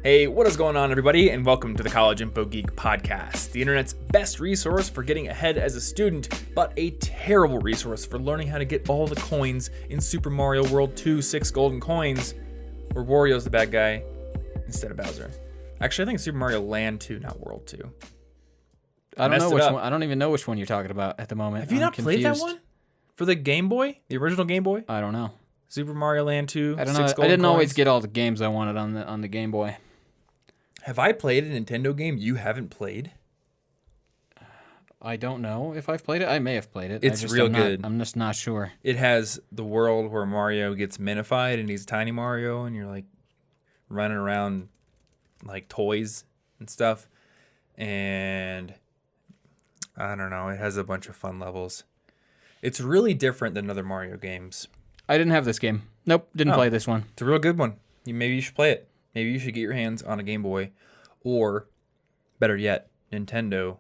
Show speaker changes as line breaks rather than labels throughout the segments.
Hey, what is going on, everybody, and welcome to the College Info Geek Podcast, the internet's best resource for getting ahead as a student, but a terrible resource for learning how to get all the coins in Super Mario World 2 6 golden coins, where Wario's the bad guy instead of Bowser. Actually, I think it's Super Mario Land 2, not World 2.
I don't know which one. I don't even know which one you're talking about at the moment.
Have you not played that one? For the Game Boy? The original Game Boy?
I don't know.
Super Mario Land 2,
I don't know. I didn't always get all the games I wanted on the Game Boy.
Have I played a Nintendo game you haven't played?
I don't know if I've played it. I may have played it.
It's real good.
I'm just not sure.
It has the world where Mario gets minified and he's tiny Mario and you're like running around like toys and stuff. And I don't know. It has a bunch of fun levels. It's really different than other Mario games.
I didn't have this game. Nope, didn't play this one.
It's a real good one. Maybe you should play it. Maybe you should get your hands on a Game Boy, or better yet, Nintendo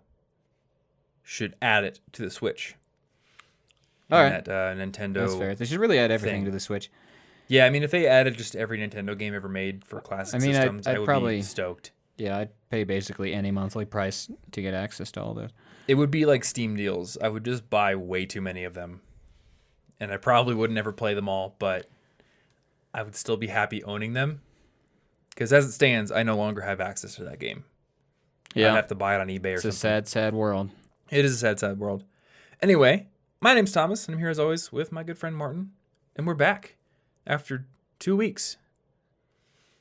should add it to the Switch.
All right,
that Nintendo.
That's fair. They should really add everything to the Switch.
Yeah, I mean, if they added just every Nintendo game ever made for classic systems, I would probably be stoked.
Yeah, I'd pay basically any monthly price to get access to all those.
It would be like Steam deals. I would just buy way too many of them, and I probably would never play them all, but I would still be happy owning them. Because as it stands, I no longer have access to that game. Yeah. I have to buy it on eBay or something.
It's a sad, sad world.
It is a sad, sad world. Anyway, my name's Thomas, and I'm here as always with my good friend Martin. And we're back after 2 weeks.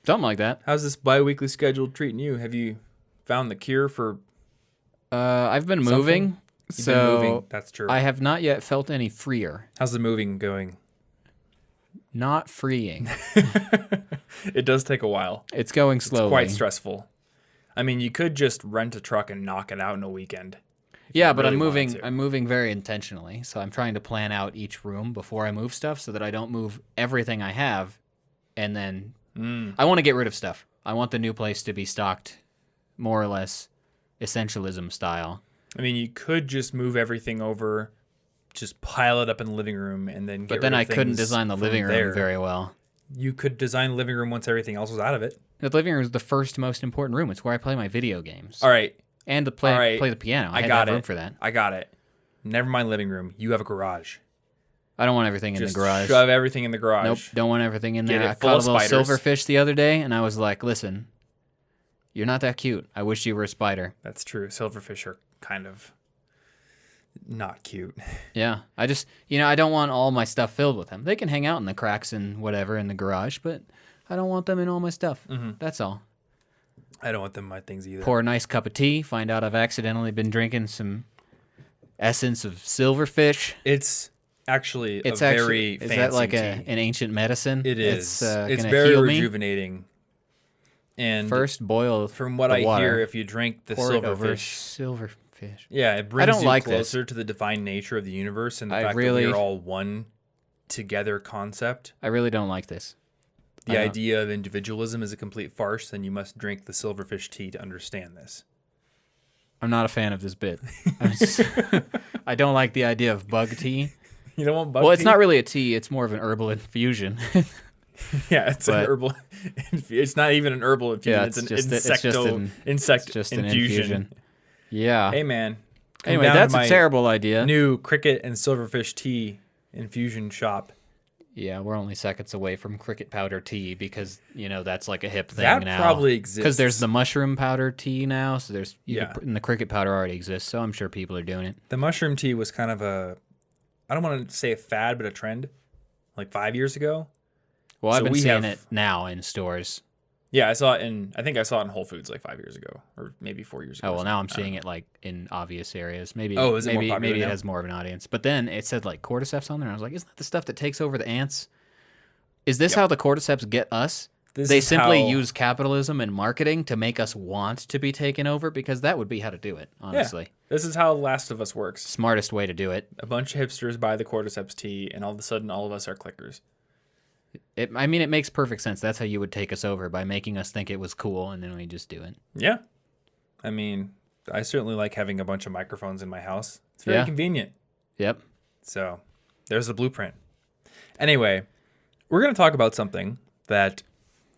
Something like that.
How's this bi-weekly schedule treating you? Have you found the cure for
I've been moving.
You've been moving. That's true.
I have not yet felt any freer.
How's the moving going?
Not freeing.
It does take a while.
It's going slowly.
It's quite stressful. I mean, you could just rent a truck and knock it out in a weekend.
Yeah, but I'm moving very intentionally. So I'm trying to plan out each room before I move stuff so that I don't move everything I have. And then I want to get rid of stuff. I want the new place to be stocked more or less essentialism style.
I mean, you could just move everything over, just pile it up in the living room, and then get rid of things.
But then I couldn't design the living room very well.
You could design the living room once everything else was out of it.
The living room is the first most important room. It's where I play my video games.
All right.
And to play the piano. I got room for that.
I got it. Never mind living room. You have a garage.
I don't want everything in the garage.
Shove everything in the garage.
Nope, don't want everything in there.
I
caught a little silverfish the other day, and I was like, listen, you're not that cute. I wish you were a spider.
That's true. Silverfish are kind of not cute.
Yeah. I just, I don't want all my stuff filled with them. They can hang out in the cracks and whatever in the garage, but I don't want them in all my stuff. Mm-hmm. That's all.
I don't want them in my things either.
Pour a nice cup of tea, find out I've accidentally been drinking some essence of silverfish.
It's actually very fancy
Is that like
tea.
an ancient medicine?
It is. It's
very
rejuvenating. And
first boil
from what I hear, if you drink the
silverfish.
Yeah, it brings you closer to the divine nature of the universe and the fact that we're all one together concept.
I really don't like this.
The idea of individualism is a complete farce, and you must drink the silverfish tea to understand this.
I'm not a fan of this bit. I don't like the idea of bug tea.
You don't want bug tea?
Well, it's not really a tea. It's more of an herbal infusion.
Yeah, it's an herbal. It's not even an herbal infusion. Yeah, it's an insect infusion.
Yeah.
Hey, man.
Anyway, that's a terrible idea.
New cricket and silverfish tea infusion shop.
Yeah, we're only seconds away from cricket powder tea because, that's like a hip thing
now. That probably exists.
Because there's the mushroom powder tea now, so and the cricket powder already exists, so I'm sure people are doing it.
The mushroom tea was kind of I don't want to say a fad, but a trend, like 5 years ago.
Well, I've been seeing it now in stores.
Yeah, I think I saw it in Whole Foods like 5 years ago, or maybe 4 years ago.
Oh, well, now I'm seeing it like in obvious areas. Maybe
is it more popular
maybe
now?
It has more of an audience. But then it said like cordyceps on there. And I was like, isn't that the stuff that takes over the ants? Is this how the cordyceps get us? They simply use capitalism and marketing to make us want to be taken over, because that would be how to do it, honestly.
Yeah, this is how Last of Us works.
Smartest way to do it.
A bunch of hipsters buy the cordyceps tea, and all of a sudden all of us are clickers.
It makes perfect sense. That's how you would take us over, by making us think it was cool, and then we just do it.
Yeah. I mean, I certainly like having a bunch of microphones in my house. It's very convenient.
Yep.
So, there's the blueprint. Anyway, we're going to talk about something that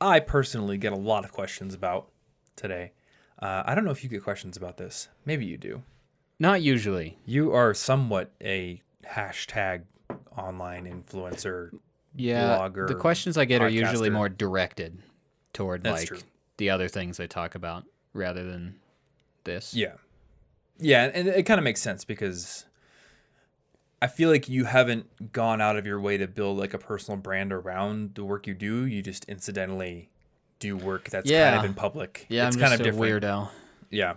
I personally get a lot of questions about today. I don't know if you get questions about this. Maybe you do.
Not usually.
You are somewhat a hashtag online influencer, blogger.
The questions I get are usually
podcaster.
more directed toward
That's true.
the other things I talk about rather than this.
Yeah. Yeah, and it kind of makes sense because I feel like you haven't gone out of your way to build like a personal brand around the work you do. You just incidentally do work that's kind of in public.
Yeah,
it's
I'm
kind
just
of
a
different.
weirdo.
Yeah.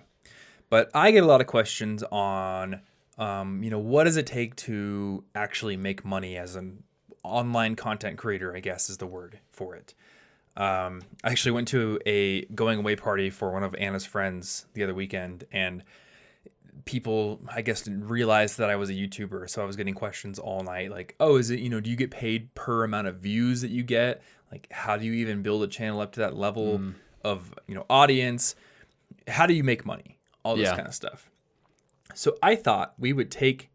But I get a lot of questions on, what does it take to actually make money as an online content creator, I guess is the word for it. I actually went to a going away party for one of Anna's friends the other weekend, and people, I guess, didn't realize that I was a YouTuber. So I was getting questions all night like, oh, is it, do you get paid per amount of views that you get? Like, how do you even build a channel up to that level of, audience? How do you make money? All this kind of stuff. So I thought we would take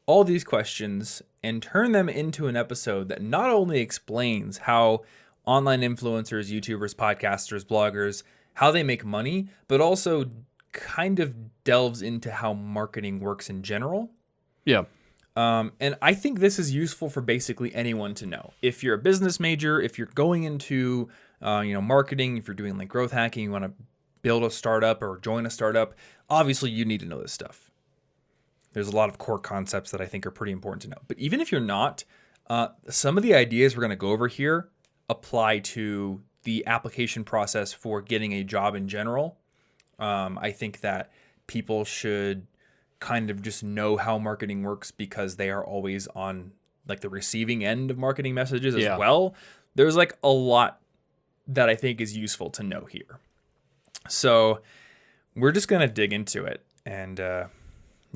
all these questions and turn them into an episode that not only explains how online influencers, YouTubers, podcasters, bloggers, how they make money, but also kind of delves into how marketing works in general.
Yeah.
And I think this is useful for basically anyone to know. If you're a business major, if you're going into, marketing, if you're doing like growth hacking, you want to build a startup or join a startup, obviously you need to know this stuff. There's a lot of core concepts that I think are pretty important to know. But even if you're not, some of the ideas we're going to go over here apply to the application process for getting a job in general. I think that people should kind of just know how marketing works because they are always on like the receiving end of marketing messages as well. There's like a lot that I think is useful to know here. So we're just going to dig into it. And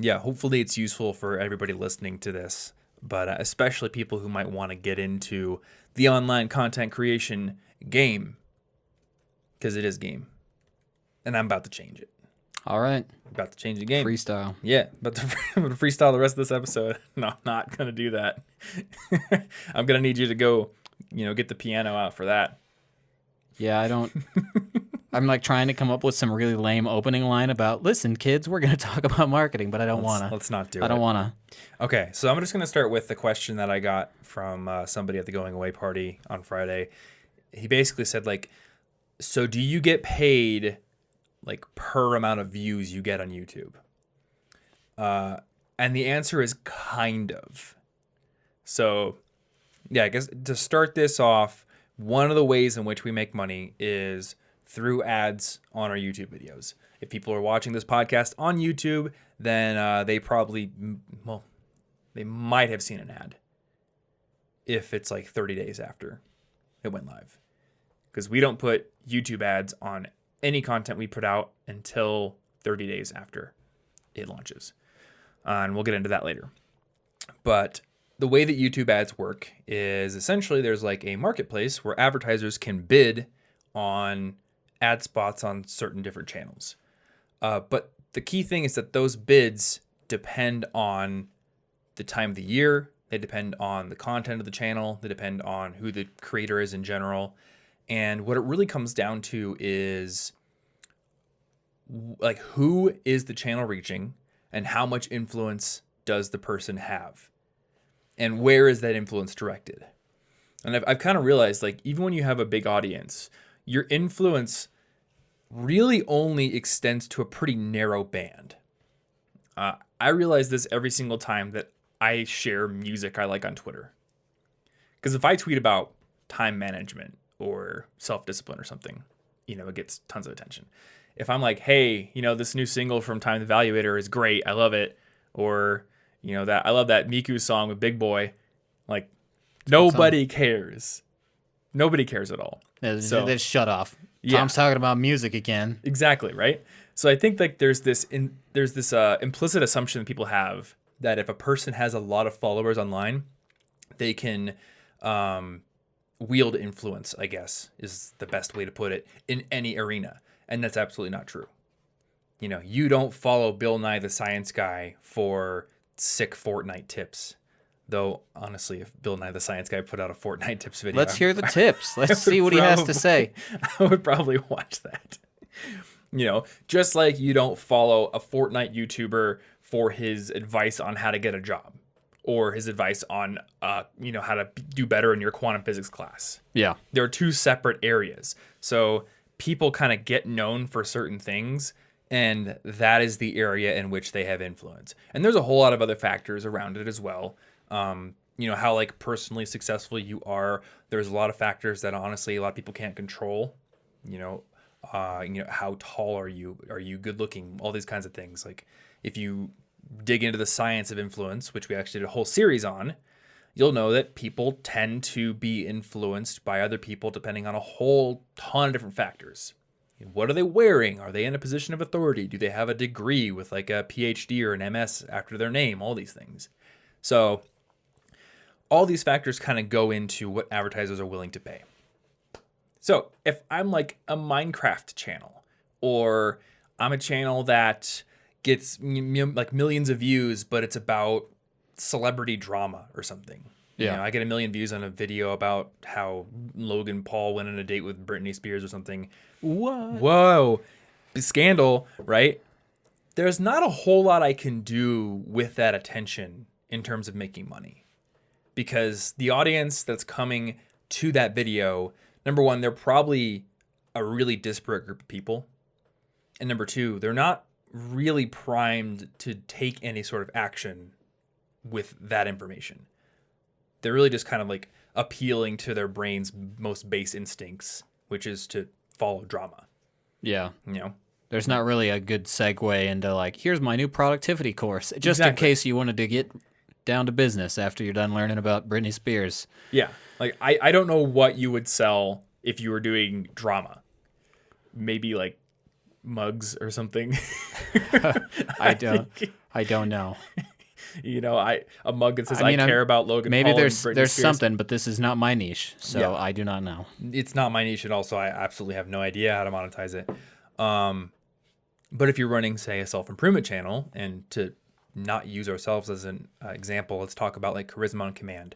hopefully it's useful for everybody listening to this, but especially people who might want to get into the online content creation game, because it is game. And I'm about to change it.
All right.
About to change the game.
Freestyle.
Yeah, but I'm going to freestyle the rest of this episode. No, I'm not going to do that. I'm going to need you to go, get the piano out for that.
Yeah, I don't. I'm like trying to come up with some really lame opening line about, listen, kids, we're going to talk about marketing, but I don't want to.
Let's not do it.
I don't want to.
Okay, so I'm just going to start with the question that I got from somebody at the going away party on Friday. He basically said, so do you get paid per amount of views you get on YouTube? And the answer is kind of. So, yeah, I guess to start this off, one of the ways in which we make money is through ads on our YouTube videos. If people are watching this podcast on YouTube, then they might have seen an ad if it's 30 days after it went live. Because we don't put YouTube ads on any content we put out until 30 days after it launches. And we'll get into that later. But the way that YouTube ads work is essentially there's a marketplace where advertisers can bid on ad spots on certain different channels. But the key thing is that those bids depend on the time of the year. They depend on the content of the channel. They depend on who the creator is in general. And what it really comes down to is who is the channel reaching and how much influence does the person have and where is that influence directed? And I've kind of realized even when you have a big audience, your influence really only extends to a pretty narrow band. I realize this every single time that I share music I like on Twitter. Because if I tweet about time management or self-discipline or something, it gets tons of attention. If I'm hey, this new single from Time the Evaluator is great, I love it, or that I love that Miku song with Big Boy, nobody cares. Nobody cares at all.
Yeah,
so
they just shut off. Tom's talking about music again.
Exactly, right? So I think there's this implicit assumption that people have that if a person has a lot of followers online, they can wield influence, I guess, is the best way to put it, in any arena. And that's absolutely not true. You don't follow Bill Nye the Science Guy for sick Fortnite tips. Though, honestly, if Bill Nye the Science Guy put out a Fortnite tips video...
Let's hear the tips. Let's see what he has to say.
I would probably watch that. Just like you don't follow a Fortnite YouTuber for his advice on how to get a job or his advice on, how to do better in your quantum physics class.
Yeah.
There are two separate areas. So people kind of get known for certain things, and that is the area in which they have influence. And there's a whole lot of other factors around it as well. How like personally successful you are. There's a lot of factors that honestly a lot of people can't control. How tall are you? Are you good looking? All these kinds of things. Like if you dig into the science of influence, which we actually did a whole series on, you'll know that people tend to be influenced by other people depending on a whole ton of different factors. What are they wearing? Are they in a position of authority? Do they have a degree with like a PhD or an MS after their name? All these things. So all these factors kind of go into what advertisers are willing to pay. So if I'm like a Minecraft channel, or I'm a channel that gets like millions of views, but it's about celebrity drama or something.
Yeah.
I get 1 million views on a video about how Logan Paul went on a date with Britney Spears or something.
What?
Whoa. Scandal, right? There's not a whole lot I can do with that attention in terms of making money. Because the audience that's coming to that video, number one, they're probably a really disparate group of people. And number two, they're not really primed to take any sort of action with that information. They're really just kind of like appealing to their brain's most base instincts, which is to follow drama.
Yeah. There's not really a good segue into like, here's my new productivity course, just in case you wanted to get down to business after you're done learning about Britney Spears.
Yeah. Like, I don't know what you would sell if you were doing drama. Maybe like mugs or something.
I don't know.
A mug that says I care about Logan
maybe
Paul
there's
and Britney Spears.
Something, but this is not my niche, so yeah. I do not know.
It's not my niche, and also I absolutely have no idea how to monetize it. But if you're running, say, a self-improvement channel, and to not use ourselves as an example, let's talk about like Charisma on Command.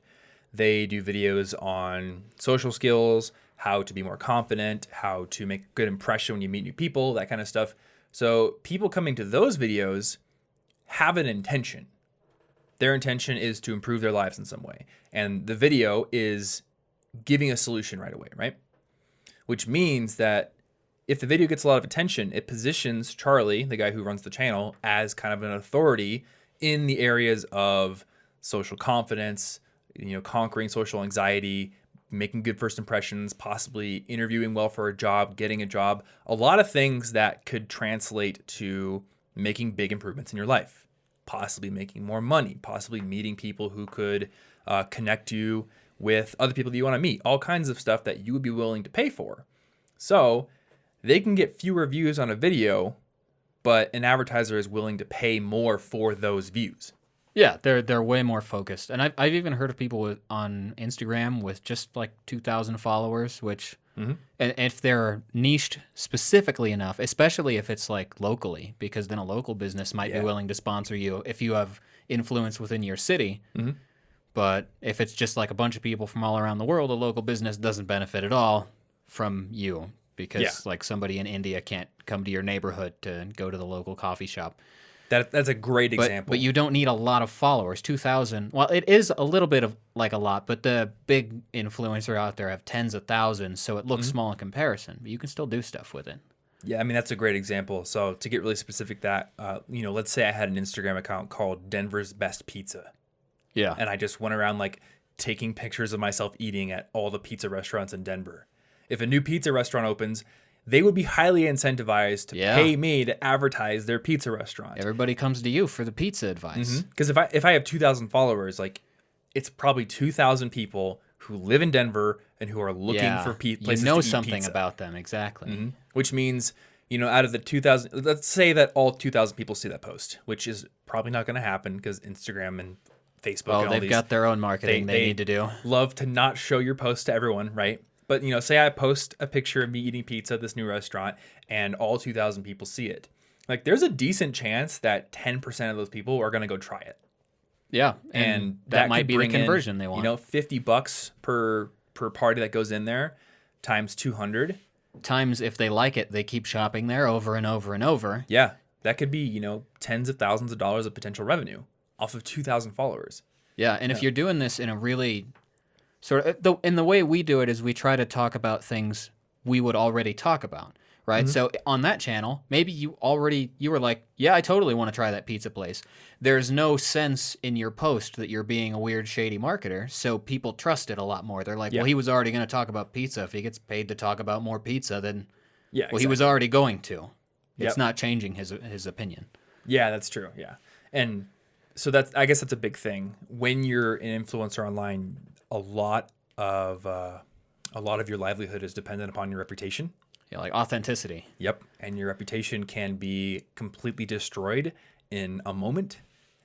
They do videos on social skills, how to be more confident, how to make a good impression when you meet new people, that kind of stuff. So people coming to those videos have an intention. Their intention is to improve their lives in some way. And the video is giving a solution right away, right? Which means that if the video gets a lot of attention, it positions Charlie, the guy who runs the channel, as kind of an authority in the areas of social confidence, conquering social anxiety, making good first impressions, possibly interviewing well for a job, getting a job, a lot of things that could translate to making big improvements in your life. Possibly making more money, possibly meeting people who could connect you with other people that you want to meet, all kinds of stuff that you would be willing to pay for. So they can get fewer views on a video, but an advertiser is willing to pay more for those views.
Yeah, they're way more focused. And I've even heard of people on Instagram with just like 2,000 followers, which... Mm-hmm. And if they're niched specifically enough, especially if it's like locally, because then a local business might be willing to sponsor you if you have influence within your city. Mm-hmm. But if it's just like a bunch of people from all around the world, a local business doesn't benefit at all from you because like somebody in India can't come to your neighborhood to go to the local coffee shop.
That's a great example.
But you don't need a lot of followers. 2,000. Well, it is a little bit of like a lot, but the big influencer out there have tens of thousands, so it looks small in comparison. But you can still do stuff with it.
Yeah, I mean, that's a great example. So to get really specific, let's say I had an Instagram account called Denver's Best Pizza.
Yeah.
And I just went around like taking pictures of myself eating at all the pizza restaurants in Denver. If a new pizza restaurant opens, they would be highly incentivized to pay me to advertise their pizza restaurant.
Everybody comes to you for the pizza advice.
Because if I have 2,000 followers, like it's probably 2,000 people who live in Denver and who are looking for places to eat pizza.
Something about them, exactly. Mm-hmm.
Which means, out of the 2,000, let's say that all 2,000 people see that post, which is probably not going to happen because Instagram and Facebook and all
they've got their own marketing they need to do.
Love to not show your post to everyone, right? But, say I post a picture of me eating pizza at this new restaurant and all 2,000 people see it. Like, there's a decent chance that 10% of those people are going to go try it.
Yeah,
and
that might
could
be the
bring in,
conversion they want.
$50 per party that goes in there, times 200.
Times if they like it, they keep shopping there over and over and over.
Yeah, that could be, tens of thousands of dollars of potential revenue off of 2,000 followers.
Yeah, and if you're doing this in a really in the way we do it is we try to talk about things we would already talk about, right?
Mm-hmm.
So on that channel, maybe you were like, yeah, I totally want to try that pizza place. There's no sense in your post that you're being a weird, shady marketer, so people trust it a lot more. They're like, well, he was already going to talk about pizza. If he gets paid to talk about more pizza, then he was already going to. It's not changing his opinion.
Yeah, that's true. Yeah. And so I guess that's a big thing. When you're an influencer online, a lot of your livelihood is dependent upon your reputation.
Yeah, like authenticity.
Yep. And your reputation can be completely destroyed in a moment,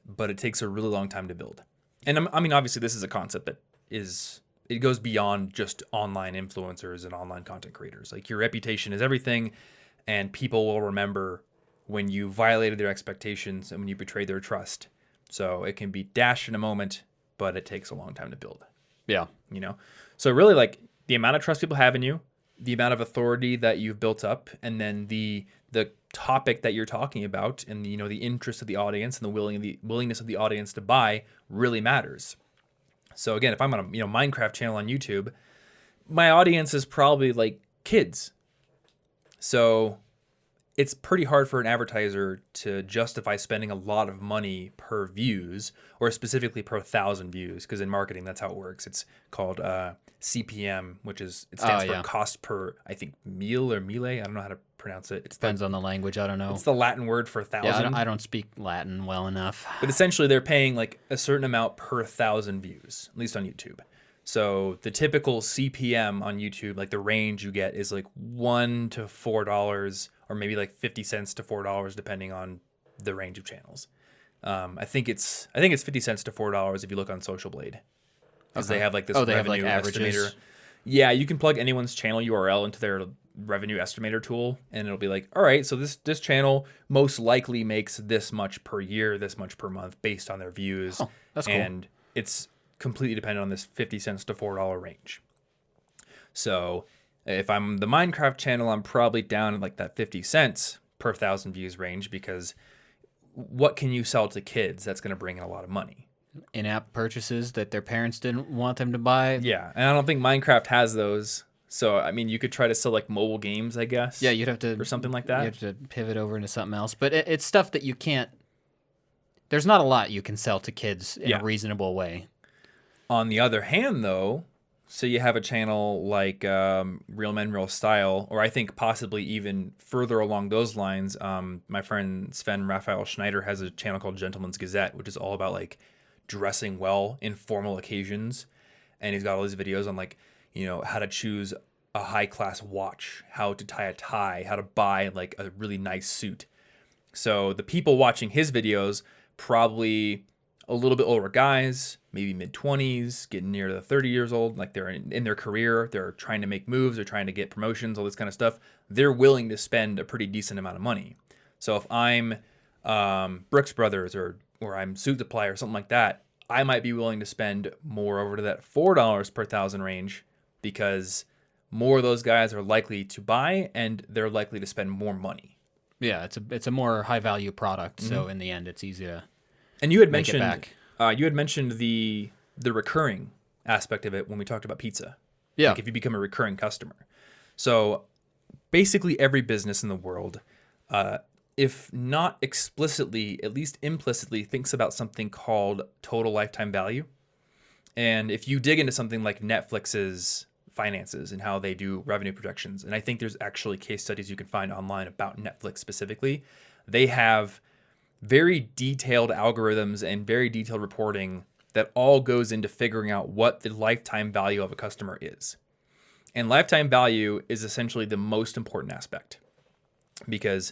but it takes a really long time to build. And I mean, obviously this is a concept that it goes beyond just online influencers and online content creators. Like your reputation is everything, and people will remember when you violated their expectations and when you betrayed their trust. So it can be dashed in a moment, but it takes a long time to build.
Yeah.
So really, like, the amount of trust people have in you, the amount of authority that you've built up, and then the topic that you're talking about, and the interest of the audience and the willingness of the audience to buy really matters. So again, if I'm on a Minecraft channel on YouTube, my audience is probably like kids. So it's pretty hard for an advertiser to justify spending a lot of money per views, or specifically per 1,000 views, because in marketing that's how it works. It's called CPM, it stands for cost per, I think, meal or mille. I don't know how to pronounce it.
Depends on the language. I don't know.
It's the Latin word for 1,000.
Yeah, I don't speak Latin well enough.
But essentially, they're paying like a certain amount per 1,000 views, at least on YouTube. So the typical CPM on YouTube, like the range you get, is like $1 to $4, or maybe like 50 cents to $4, depending on the range of channels. I think it's 50 cents to $4 if you look on Social Blade, because they have like this revenue estimator. Yeah, you can plug anyone's channel URL into their revenue estimator tool, and it'll be like, all right, so this channel most likely makes this much per year, this much per month, based on their views.
Oh, that's cool.
And it's completely dependent on this 50 cents to $4 range. So if I'm the Minecraft channel, I'm probably down in like that 50 cents per 1,000 views range, because what can you sell to kids that's going to bring in a lot of money?
In-app purchases that their parents didn't want them to buy.
Yeah, and I don't think Minecraft has those. So, I mean, you could try to sell like mobile games, I guess.
Yeah, you'd have to.
Or something like that.
You have to pivot over into something else. But it's stuff that you can't. There's not a lot you can sell to kids in a reasonable way.
On the other hand, though, so you have a channel like Real Men, Real Style, or I think possibly even further along those lines. My friend Sven Raphael Schneider has a channel called Gentleman's Gazette, which is all about like dressing well in formal occasions. And he's got all these videos on like, how to choose a high-class watch, how to tie a tie, how to buy like a really nice suit. So the people watching his videos, probably a little bit older guys, maybe mid-20s, getting near to 30 years old, like they're in their career, they're trying to make moves, they're trying to get promotions, all this kind of stuff. They're willing to spend a pretty decent amount of money. So if I'm Brooks Brothers or I'm Suit Supply or something like that, I might be willing to spend more over to that $4 per 1,000 range, because more of those guys are likely to buy and they're likely to spend more money.
Yeah, it's a more high value product, so in the end it's easy to
And you had
make it
mentioned
back.
You had mentioned the recurring aspect of it when we talked about pizza.
Yeah.
Like if you become a recurring customer. So basically every business in the world, if not explicitly, at least implicitly, thinks about something called total lifetime value. And if you dig into something like Netflix's finances and how they do revenue projections, and I think there's actually case studies you can find online about Netflix specifically, they have very detailed algorithms and very detailed reporting that all goes into figuring out what the lifetime value of a customer is. And lifetime value is essentially the most important aspect, because,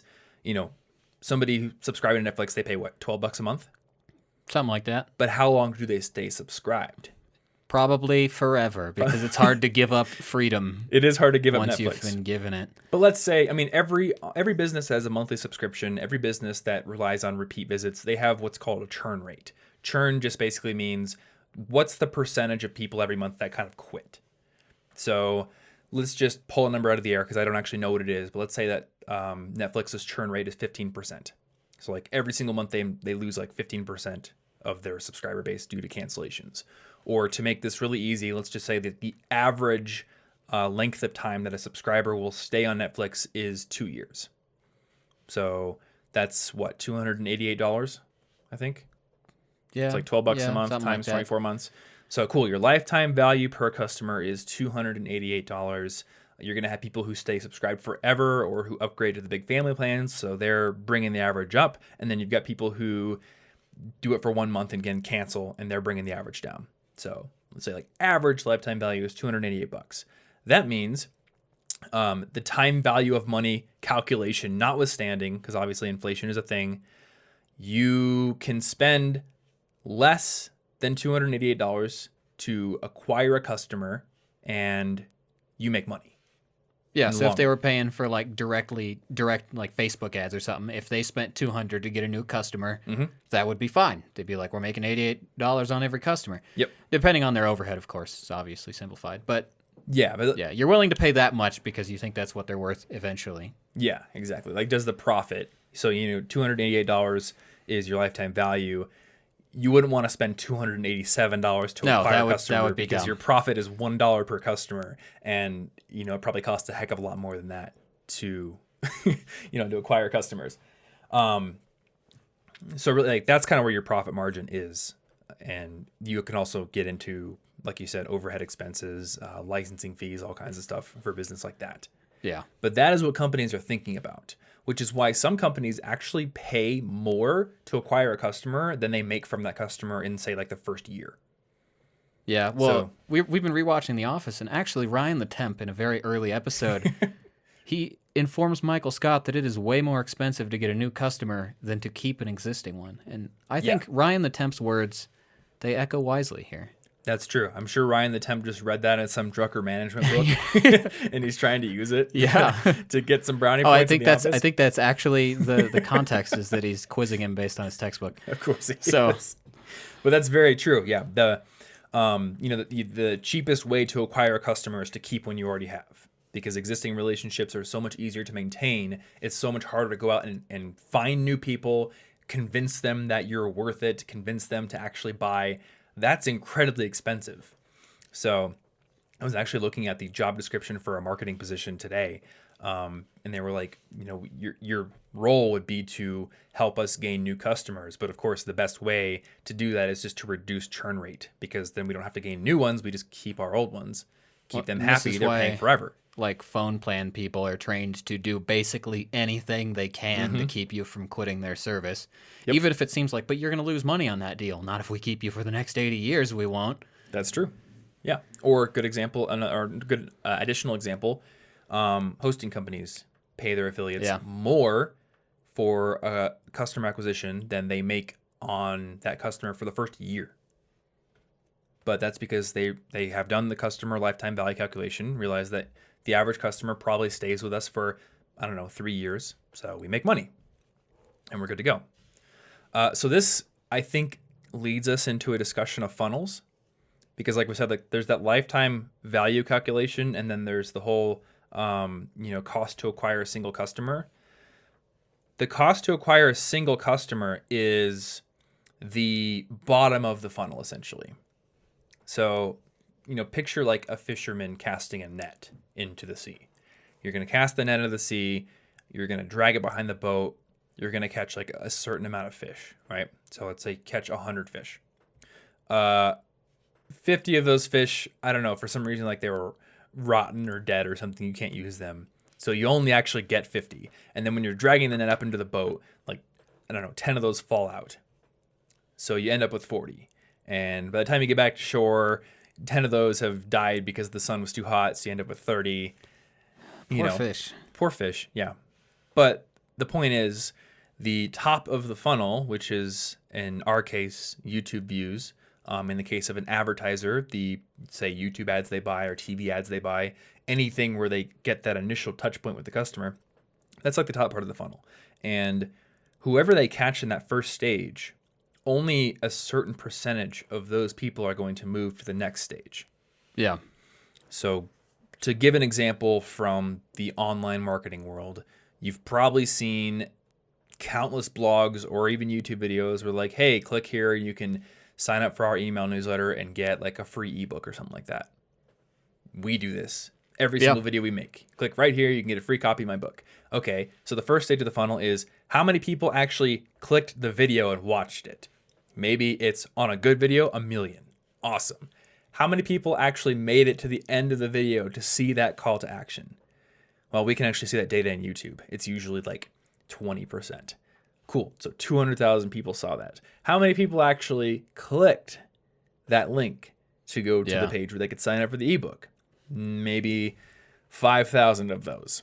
somebody subscribing to Netflix, they pay what, $12 a month?
Something like that.
But how long do they stay subscribed?
Probably forever, because it's hard to give up freedom.
It is hard to give up
once
Netflix.
you've been given it.
But let's say, every business has a monthly subscription. Every business that relies on repeat visits, they have what's called a churn rate. Churn just basically means what's the percentage of people every month that kind of quit. So let's just pull a number out of the air because I don't actually know what it is. But let's say that Netflix's churn rate is 15%. So like every single month they lose like 15% of their subscriber base due to cancellations. Or to make this really easy, let's just say that the average length of time that a subscriber will stay on Netflix is 2 years. So that's what, $288, I think?
Yeah.
It's like $12 a month times 24 months. So cool. Your lifetime value per customer is $288. You're going to have people who stay subscribed forever or who upgrade to the big family plans. So they're bringing the average up. And then you've got people who do it for 1 month and again cancel, and they're bringing the average down. So let's say like average lifetime value is $288. That means the time value of money calculation notwithstanding, because obviously inflation is a thing, you can spend less than $288 to acquire a customer and you make money.
Yeah, so if they were paying for like direct like Facebook ads or something, if they spent $200 to get a new customer, that would be fine. They'd be like, we're making $88 on every customer.
Yep.
Depending on their overhead, of course. It's obviously simplified. But
yeah,
you're willing to pay that much because you think that's what they're worth eventually.
Yeah, exactly. Like does the profit. So, $288 is your lifetime value. You wouldn't want to spend $287 to acquire a customer
that would be
because
dumb.
your profit is $1 per customer, and it probably costs a heck of a lot more than that to to acquire customers. So really, like that's kind of where your profit margin is, and you can also get into, like you said, overhead expenses, licensing fees, all kinds of stuff for business like that.
Yeah.
But that is what companies are thinking about, which is why some companies actually pay more to acquire a customer than they make from that customer in, say, like the first year.
Yeah, well, we've been rewatching The Office, and actually Ryan the Temp, in a very early episode, he informs Michael Scott that it is way more expensive to get a new customer than to keep an existing one. And I think Ryan the Temp's words, they echo wisely here.
That's true. I'm sure Ryan the Temp just read that in some Drucker management book, and he's trying to use it.
Yeah,
to get some brownie points.
I think that's actually the context is that he's quizzing him based on his textbook.
Of course, he is. But that's very true. Yeah, the cheapest way to acquire a customer is to keep one you already have, because existing relationships are so much easier to maintain. It's so much harder to go out and find new people, convince them that you're worth it, convince them to actually buy. That's incredibly expensive. So I was actually looking at the job description for a marketing position today, and they were like, your role would be to help us gain new customers. But of course, the best way to do that is just to reduce churn rate, because then we don't have to gain new ones. We just keep our old ones, keep them happy. They're paying forever.
Like phone plan people are trained to do basically anything they can to keep you from quitting their service. Yep. Even if it seems like, but you're going to lose money on that deal. Not if we keep you for the next 80 years, we won't.
That's true. Yeah. Or good example, or good additional example, hosting companies pay their affiliates more for customer acquisition than they make on that customer for the first year. But that's because they have done the customer lifetime value calculation, realize that the average customer probably stays with us for, 3 years. So we make money and we're good to go. So this, I think, leads us into a discussion of funnels, because like we said, like there's that lifetime value calculation, and then there's the whole, cost to acquire a single customer. The cost to acquire a single customer is the bottom of the funnel, essentially. So, picture like a fisherman casting a net into the sea. You're going to cast the net into the sea. You're going to drag it behind the boat. You're going to catch like a certain amount of fish, right? So let's say catch 100 fish. 50 of those fish, I don't know, for some reason, like they were rotten or dead or something, you can't use them. So you only actually get 50. And then when you're dragging the net up into the boat, 10 of those fall out. So you end up with 40. And by the time you get back to shore, 10 of those have died because the sun was too hot, so you end up with 30. Poor fish, yeah. But the point is, the top of the funnel, which is, in our case, YouTube views, in the case of an advertiser, the, say, YouTube ads they buy or TV ads they buy, anything where they get that initial touch point with the customer, that's like the top part of the funnel. And whoever they catch in that first stage only a certain percentage of those people are going to move to the next stage.
Yeah.
So to give an example from the online marketing world, you've probably seen countless blogs or even YouTube videos where like, hey, click here, you can sign up for our email newsletter and get like a free ebook or something like that. We do this every single video we make. Click right here, you can get a free copy of my book. Okay, so the first stage of the funnel is how many people actually clicked the video and watched it. Maybe it's on a good video, 1 million. Awesome. How many people actually made it to the end of the video to see that call to action? Well, we can actually see that data in YouTube. It's usually like 20%. Cool. So 200,000 people saw that. How many people actually clicked that link to go to the page where they could sign up for the ebook? Maybe 5,000 of those.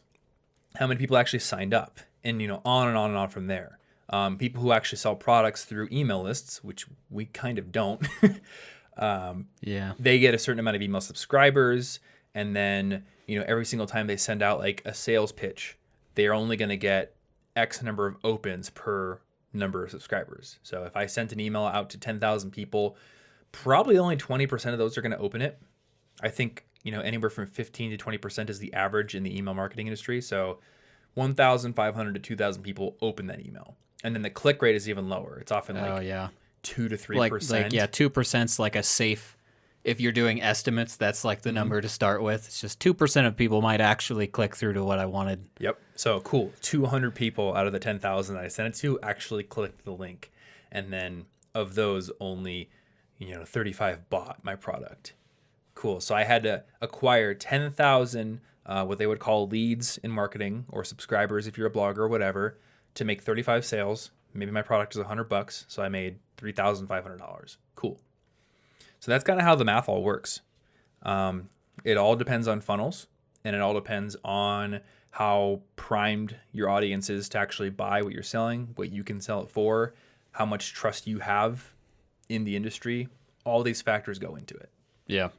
How many people actually signed up? And, on and on and on from there. People who actually sell products through email lists, which we kind of don't. They get a certain amount of email subscribers. And then, every single time they send out like a sales pitch, they're only going to get X number of opens per number of subscribers. So if I sent an email out to 10,000 people, probably only 20% of those are going to open it. I think, anywhere from 15 to 20% is the average in the email marketing industry. So 1,500 to 2,000 people open that email. And then the click rate is even lower. It's often 2 to 3%.
Like 2% is like a safe. If you're doing estimates, that's like the number to start with. It's just 2% of people might actually click through to what I wanted.
Yep. So cool. 200 people out of the 10,000 that I sent it to actually clicked the link. And then of those, only, 35 bought my product. Cool. So I had to acquire 10,000, what they would call leads in marketing, or subscribers if you're a blogger or whatever, to make 35 sales. Maybe my product is $100, so I made $3,500. Cool. So that's kind of how the math all works. It all depends on funnels, and it all depends on how primed your audience is to actually buy what you're selling, what you can sell it for, how much trust you have in the industry. All these factors go into it.
Yeah.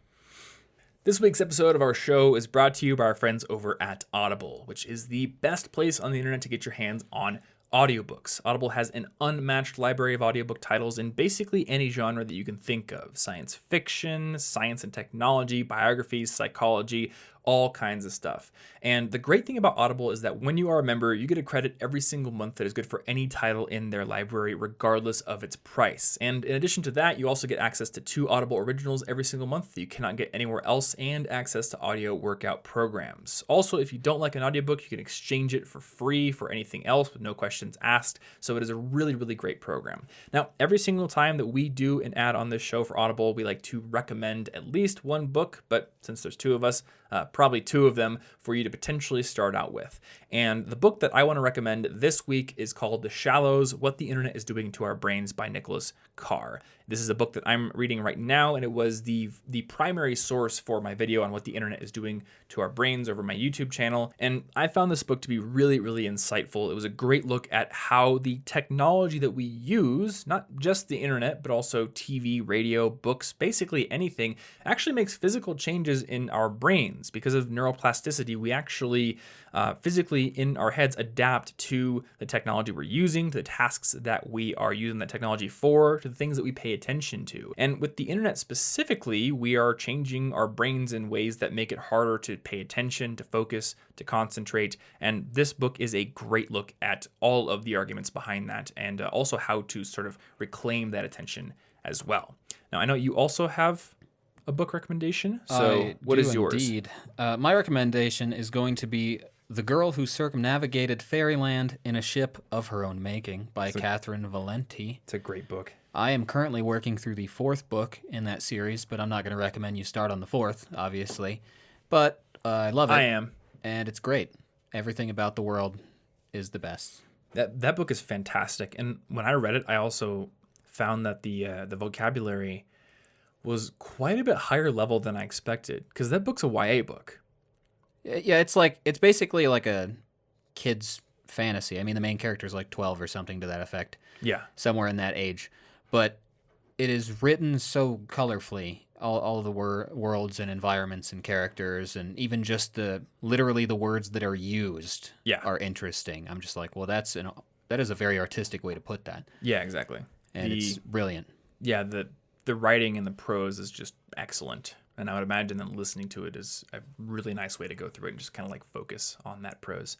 This week's episode of our show is brought to you by our friends over at Audible, which is the best place on the internet to get your hands on audiobooks. Audible has an unmatched library of audiobook titles in basically any genre that you can think of. Science fiction, science and technology, biographies, psychology, all kinds of stuff. And the great thing about Audible is that when you are a member, you get a credit every single month that is good for any title in their library, regardless of its price. And in addition to that, you also get access to 2 Audible originals every single month that you cannot get anywhere else, and access to audio workout programs. Also, if you don't like an audiobook, you can exchange it for free for anything else with no questions asked. So it is a really, really great program. Now, every single time that we do an ad on this show for Audible, we like to recommend at least one book, but since there's 2 of us, probably 2 of them for you to potentially start out with. And the book that I want to recommend this week is called The Shallows: What the Internet is Doing to Our Brains by Nicholas Carr. This is a book that I'm reading right now, and it was the primary source for my video on what the internet is doing to our brains over my YouTube channel. And I found this book to be really, really insightful. It was a great look at how the technology that we use, not just the internet, but also TV, radio, books, basically anything, actually makes physical changes in our brains. Because of neuroplasticity, we actually physically in our heads adapt to the technology we're using, to the tasks that we are using that technology for, to the things that we pay attention to. And with the internet specifically, we are changing our brains in ways that make it harder to pay attention, to focus, to concentrate. And this book is a great look at all of the arguments behind that, and also how to sort of reclaim that attention as well. Now, I know you also have a book recommendation. So what is yours?
Indeed. My recommendation is going to be The Girl Who Circumnavigated Fairyland in a Ship of Her Own Making by Catherine Valenti.
It's a great book.
I am currently working through the 4th book in that series, but I'm not going to recommend you start on the 4th, obviously. But I love it. I
am.
And it's great. Everything about the world is the best.
That book is fantastic. And when I read it, I also found that the vocabulary was quite a bit higher level than I expected, because that book's a YA book.
Yeah, it's basically like a kid's fantasy. I mean, the main character is like 12 or something to that effect.
Yeah.
Somewhere in that age. But it is written so colorfully. All the worlds and environments and characters, and even just literally the words that are used are interesting. I'm just like, well, that is a very artistic way to put that.
Yeah, exactly.
and it's brilliant.
Yeah, the writing and the prose is just excellent. And I would imagine that listening to it is a really nice way to go through it and just kind of like focus on that prose.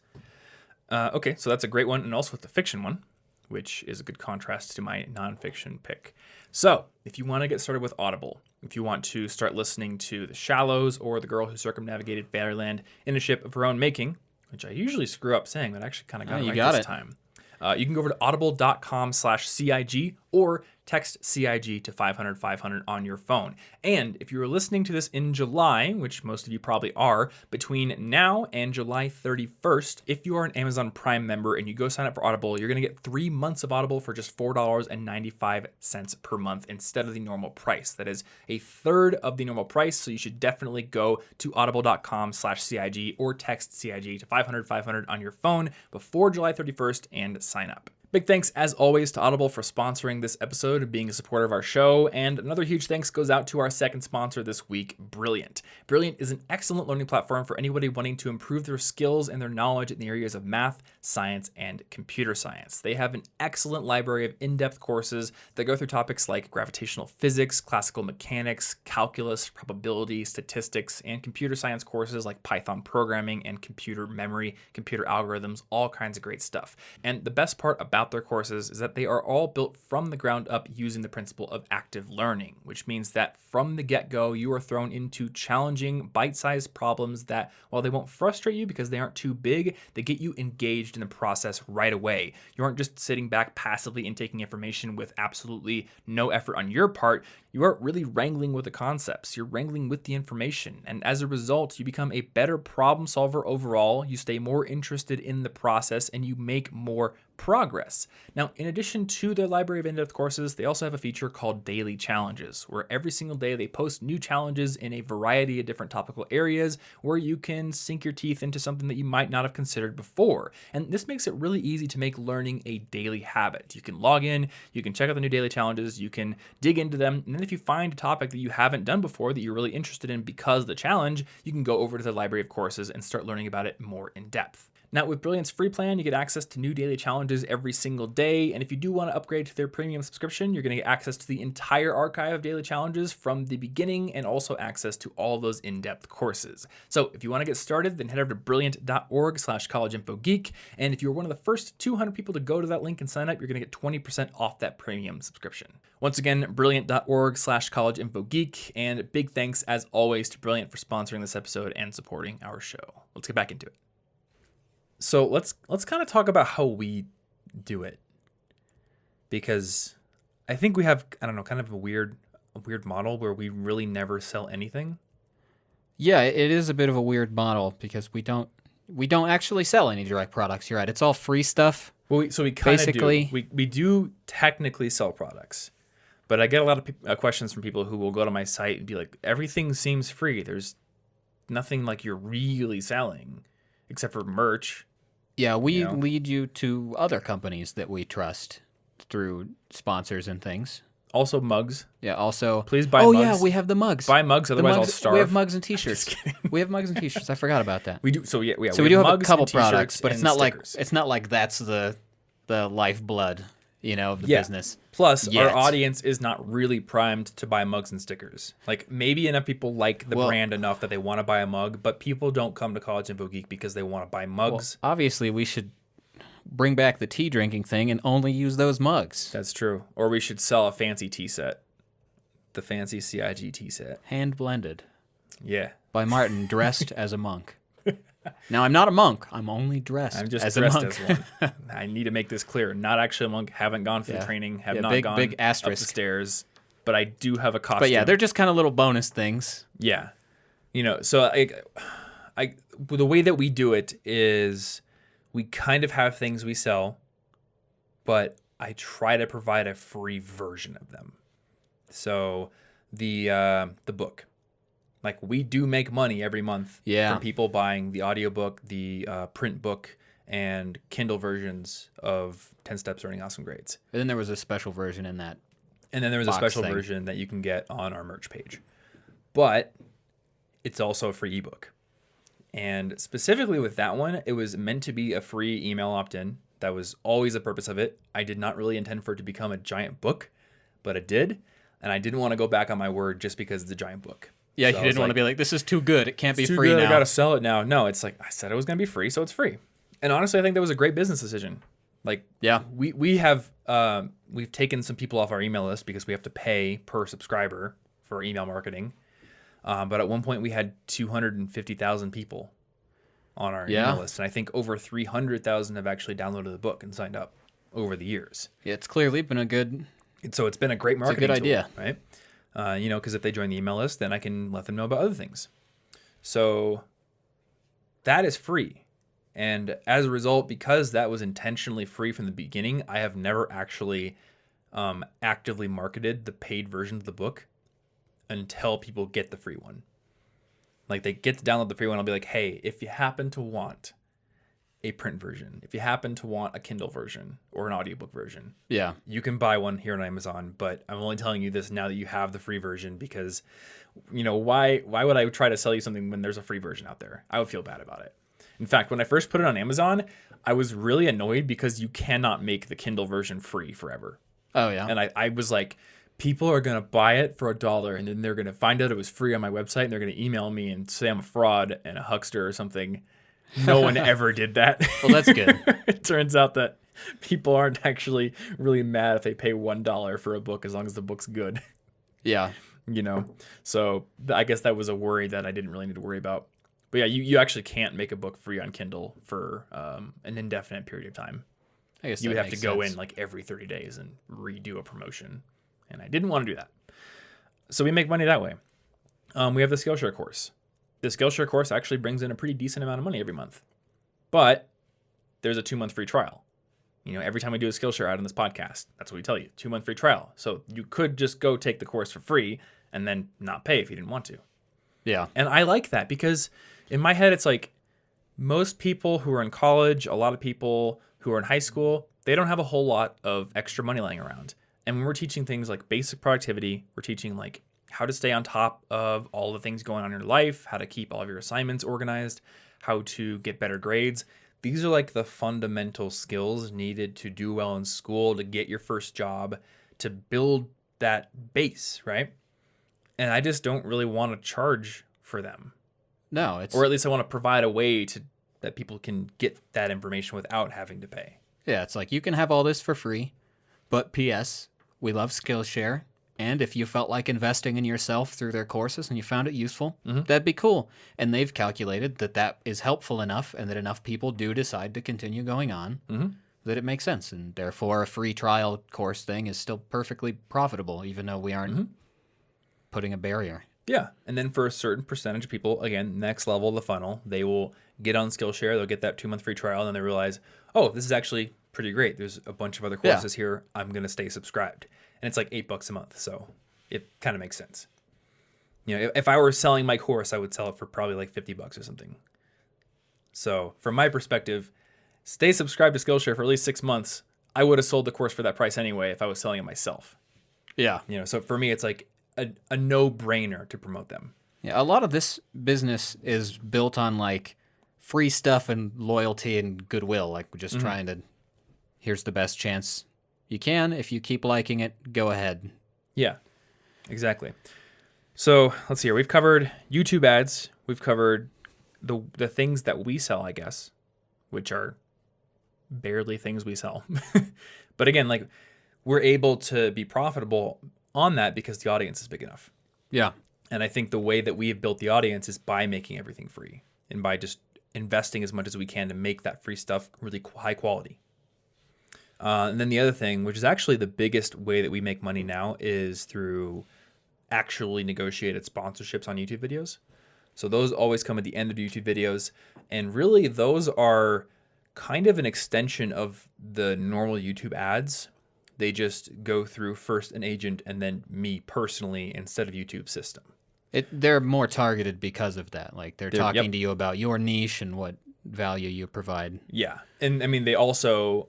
Okay, so that's a great one. And also with the fiction one, which is a good contrast to my nonfiction pick. So if you want to get started with Audible, if you want to start listening to The Shallows or The Girl Who Circumnavigated Fairyland in a Ship of Her Own Making, which I usually screw up saying, but I actually kind of got it right this time. You can go over to audible.com/CIG or text CIG to 500 on your phone. And if you are listening to this in July, which most of you probably are, between now and July 31st, if you are an Amazon Prime member and you go sign up for Audible, you're going to get 3 months of Audible for just $4.95 per month instead of the normal price. That is a third of the normal price, so you should definitely go to audible.com/CIG or text CIG to 500 on your phone before July 31st and sign up. Big thanks, as always, to Audible for sponsoring this episode and being a supporter of our show. And another huge thanks goes out to our second sponsor this week, Brilliant. Brilliant is an excellent learning platform for anybody wanting to improve their skills and their knowledge in the areas of math, science, and computer science. They have an excellent library of in-depth courses that go through topics like gravitational physics, classical mechanics, calculus, probability, statistics, and computer science courses like Python programming and computer memory, computer algorithms, all kinds of great stuff. And the best part about their courses is that they are all built from the ground up using the principle of active learning, which means that from the get-go, you are thrown into challenging, bite-sized problems that, while they won't frustrate you because they aren't too big, they get you engaged in the process right away. You aren't just sitting back passively and taking information with absolutely no effort on your part. You aren't really wrangling with the concepts. You're wrangling with the information. And as a result, you become a better problem solver overall. You stay more interested in the process and you make more progress. Now, in addition to their library of in-depth courses, they also have a feature called Daily Challenges, where every single day they post new challenges in a variety of different topical areas where you can sink your teeth into something that you might not have considered before. And this makes it really easy to make learning a daily habit. You can log in, you can check out the new daily challenges, you can dig into them, and then if you find a topic that you haven't done before that you're really interested in because of the challenge, you can go over to the library of courses and start learning about it more in depth. Now, with Brilliant's free plan, you get access to new daily challenges every single day. And if you do want to upgrade to their premium subscription, you're going to get access to the entire archive of daily challenges from the beginning and also access to all those in-depth courses. So if you want to get started, then head over to brilliant.org/collegeinfogeek. And if you're one of the first 200 people to go to that link and sign up, you're going to get 20% off that premium subscription. Once again, brilliant.org/collegeinfogeek. And big thanks, as always, to Brilliant for sponsoring this episode and supporting our show. Let's get back into it. So let's kind of talk about how we do it, because I think we have, I don't know, kind of a weird model where we really never sell anything.
Yeah, it is a bit of a weird model because we don't actually sell any direct products. You're right. It's all free stuff.
Well, we kind of do. We do technically sell products, but I get a lot of questions from people who will go to my site and be like, everything seems free. There's nothing like you're really selling except for merch.
Yeah, we lead you to other companies that we trust through sponsors and things.
Also mugs.
Yeah, also.
Please buy mugs.
Oh, yeah, we have the mugs.
Buy mugs, otherwise I'll starve.
We have mugs and t-shirts. We have mugs and t-shirts. I forgot about that.
We do. So yeah,
we do have a couple products, but it's not like that's the lifeblood, of the business.
Plus, our audience is not really primed to buy mugs and stickers. Like, maybe enough people like the brand enough that they want to buy a mug, but people don't come to College Info Geek because they want to buy mugs.
Well, obviously, we should bring back the tea drinking thing and only use those mugs.
That's true. Or we should sell a fancy tea set. The fancy CIG tea set.
Hand blended.
Yeah.
By Martin, dressed as a monk. Now, I'm not a monk. I'm only dressed as a monk. I'm just dressed as one.
I need to make this clear. Not actually a monk. Haven't gone through the training. Have not gone
big
up the stairs. But I do have a costume.
But yeah, they're just kind of little bonus things.
Yeah. So the way that we do it is we kind of have things we sell, but I try to provide a free version of them. So the book. Like, we do make money every month from people buying the audiobook, the print book, and Kindle versions of 10 Steps to Earning Awesome Grades.
And then there was a special version in that.
And then there was a special version that you can get on our merch page. But it's also a free ebook. And specifically with that one, it was meant to be a free email opt-in. That was always the purpose of it. I did not really intend for it to become a giant book, but it did. And I didn't want to go back on my word just because it's a giant book.
Yeah, so you didn't want to be like, this is too good. It can't be free now.
I got to sell it now. No, it's like, I said it was going to be free, so it's free. And honestly, I think that was a great business decision. Like,
yeah,
we've taken some people off our email list because we have to pay per subscriber for email marketing. But at one point we had 250,000 people on our email list. And I think over 300,000 have actually downloaded the book and signed up over the years.
Yeah, it's clearly been a good...
So it's been a great marketing
tool,
idea, right? Because if they join the email list, then I can let them know about other things. So that is free. And as a result, because that was intentionally free from the beginning, I have never actually actively marketed the paid version of the book until people get the free one. Like they get to download the free one, I'll be like, hey, if you happen to want a print version, if you happen to want a Kindle version or an audiobook version, you can buy one here on Amazon. But I'm only telling you this now that you have the free version because, why would I try to sell you something when there's a free version out there? I would feel bad about it. In fact, when I first put it on Amazon, I was really annoyed because you cannot make the Kindle version free forever.
Oh, yeah.
And I was like, people are going to buy it for $1 and then they're going to find out it was free on my website and they're going to email me and say I'm a fraud and a huckster or something. No one ever did that.
Well, that's good.
It turns out that people aren't actually really mad if they pay $1 for a book as long as the book's good.
Yeah.
So I guess that was a worry that I didn't really need to worry about. But yeah, you actually can't make a book free on Kindle for an indefinite period of time.
I guess
you would have to go in like every 30 days and redo a promotion. And I didn't want to do that. So we make money that way. We have the Skillshare course. The Skillshare course actually brings in a pretty decent amount of money every month. But there's a 2-month free trial. Every time we do a Skillshare ad on this podcast, that's what we tell you, 2-month free trial. So you could just go take the course for free and then not pay if you didn't want to.
Yeah.
And I like that because in my head, it's like most people who are in college, a lot of people who are in high school, they don't have a whole lot of extra money lying around. And when we're teaching things like basic productivity, we're teaching like how to stay on top of all the things going on in your life, how to keep all of your assignments organized, how to get better grades. These are like the fundamental skills needed to do well in school, to get your first job, to build that base, right? And I just don't really want to charge for them.
No,
or at least I want to provide a way that people can get that information without having to pay.
Yeah, it's like you can have all this for free, but P.S., we love Skillshare. And if you felt like investing in yourself through their courses and you found it useful, that'd be cool. And they've calculated that is helpful enough and that enough people do decide to continue going on that it makes sense. And therefore, a free trial course thing is still perfectly profitable, even though we aren't putting a barrier.
Yeah. And then for a certain percentage of people, again, next level of the funnel, they will get on Skillshare. They'll get that 2-month free trial. And then they realize, oh, this is actually pretty great. There's a bunch of other courses here. I'm going to stay subscribed. And it's like $8 a month. So it kind of makes sense. If I were selling my course, I would sell it for probably like $50 or something. So from my perspective, stay subscribed to Skillshare for at least 6 months. I would have sold the course for that price anyway if I was selling it myself.
Yeah.
So for me, it's like a no-brainer to promote them.
Yeah, a lot of this business is built on like free stuff and loyalty and goodwill. Like we're just trying to, here's the best chance you can. If you keep liking it, go ahead.
Yeah, exactly. So let's see here. We've covered YouTube ads. We've covered the things that we sell, I guess, which are barely things we sell. But again, like we're able to be profitable on that because the audience is big enough.
Yeah.
And I think the way that we have built the audience is by making everything free and by just investing as much as we can to make that free stuff really high quality. And then the other thing, which is actually the biggest way that we make money now, is through actually negotiated sponsorships on YouTube videos. So those always come at the end of YouTube videos. And really, those are kind of an extension of the normal YouTube ads. They just go through first an agent and then me personally instead of YouTube's system.
They're more targeted because of that. Like they're talking to you about your niche and what value you provide.
Yeah. And I mean, they also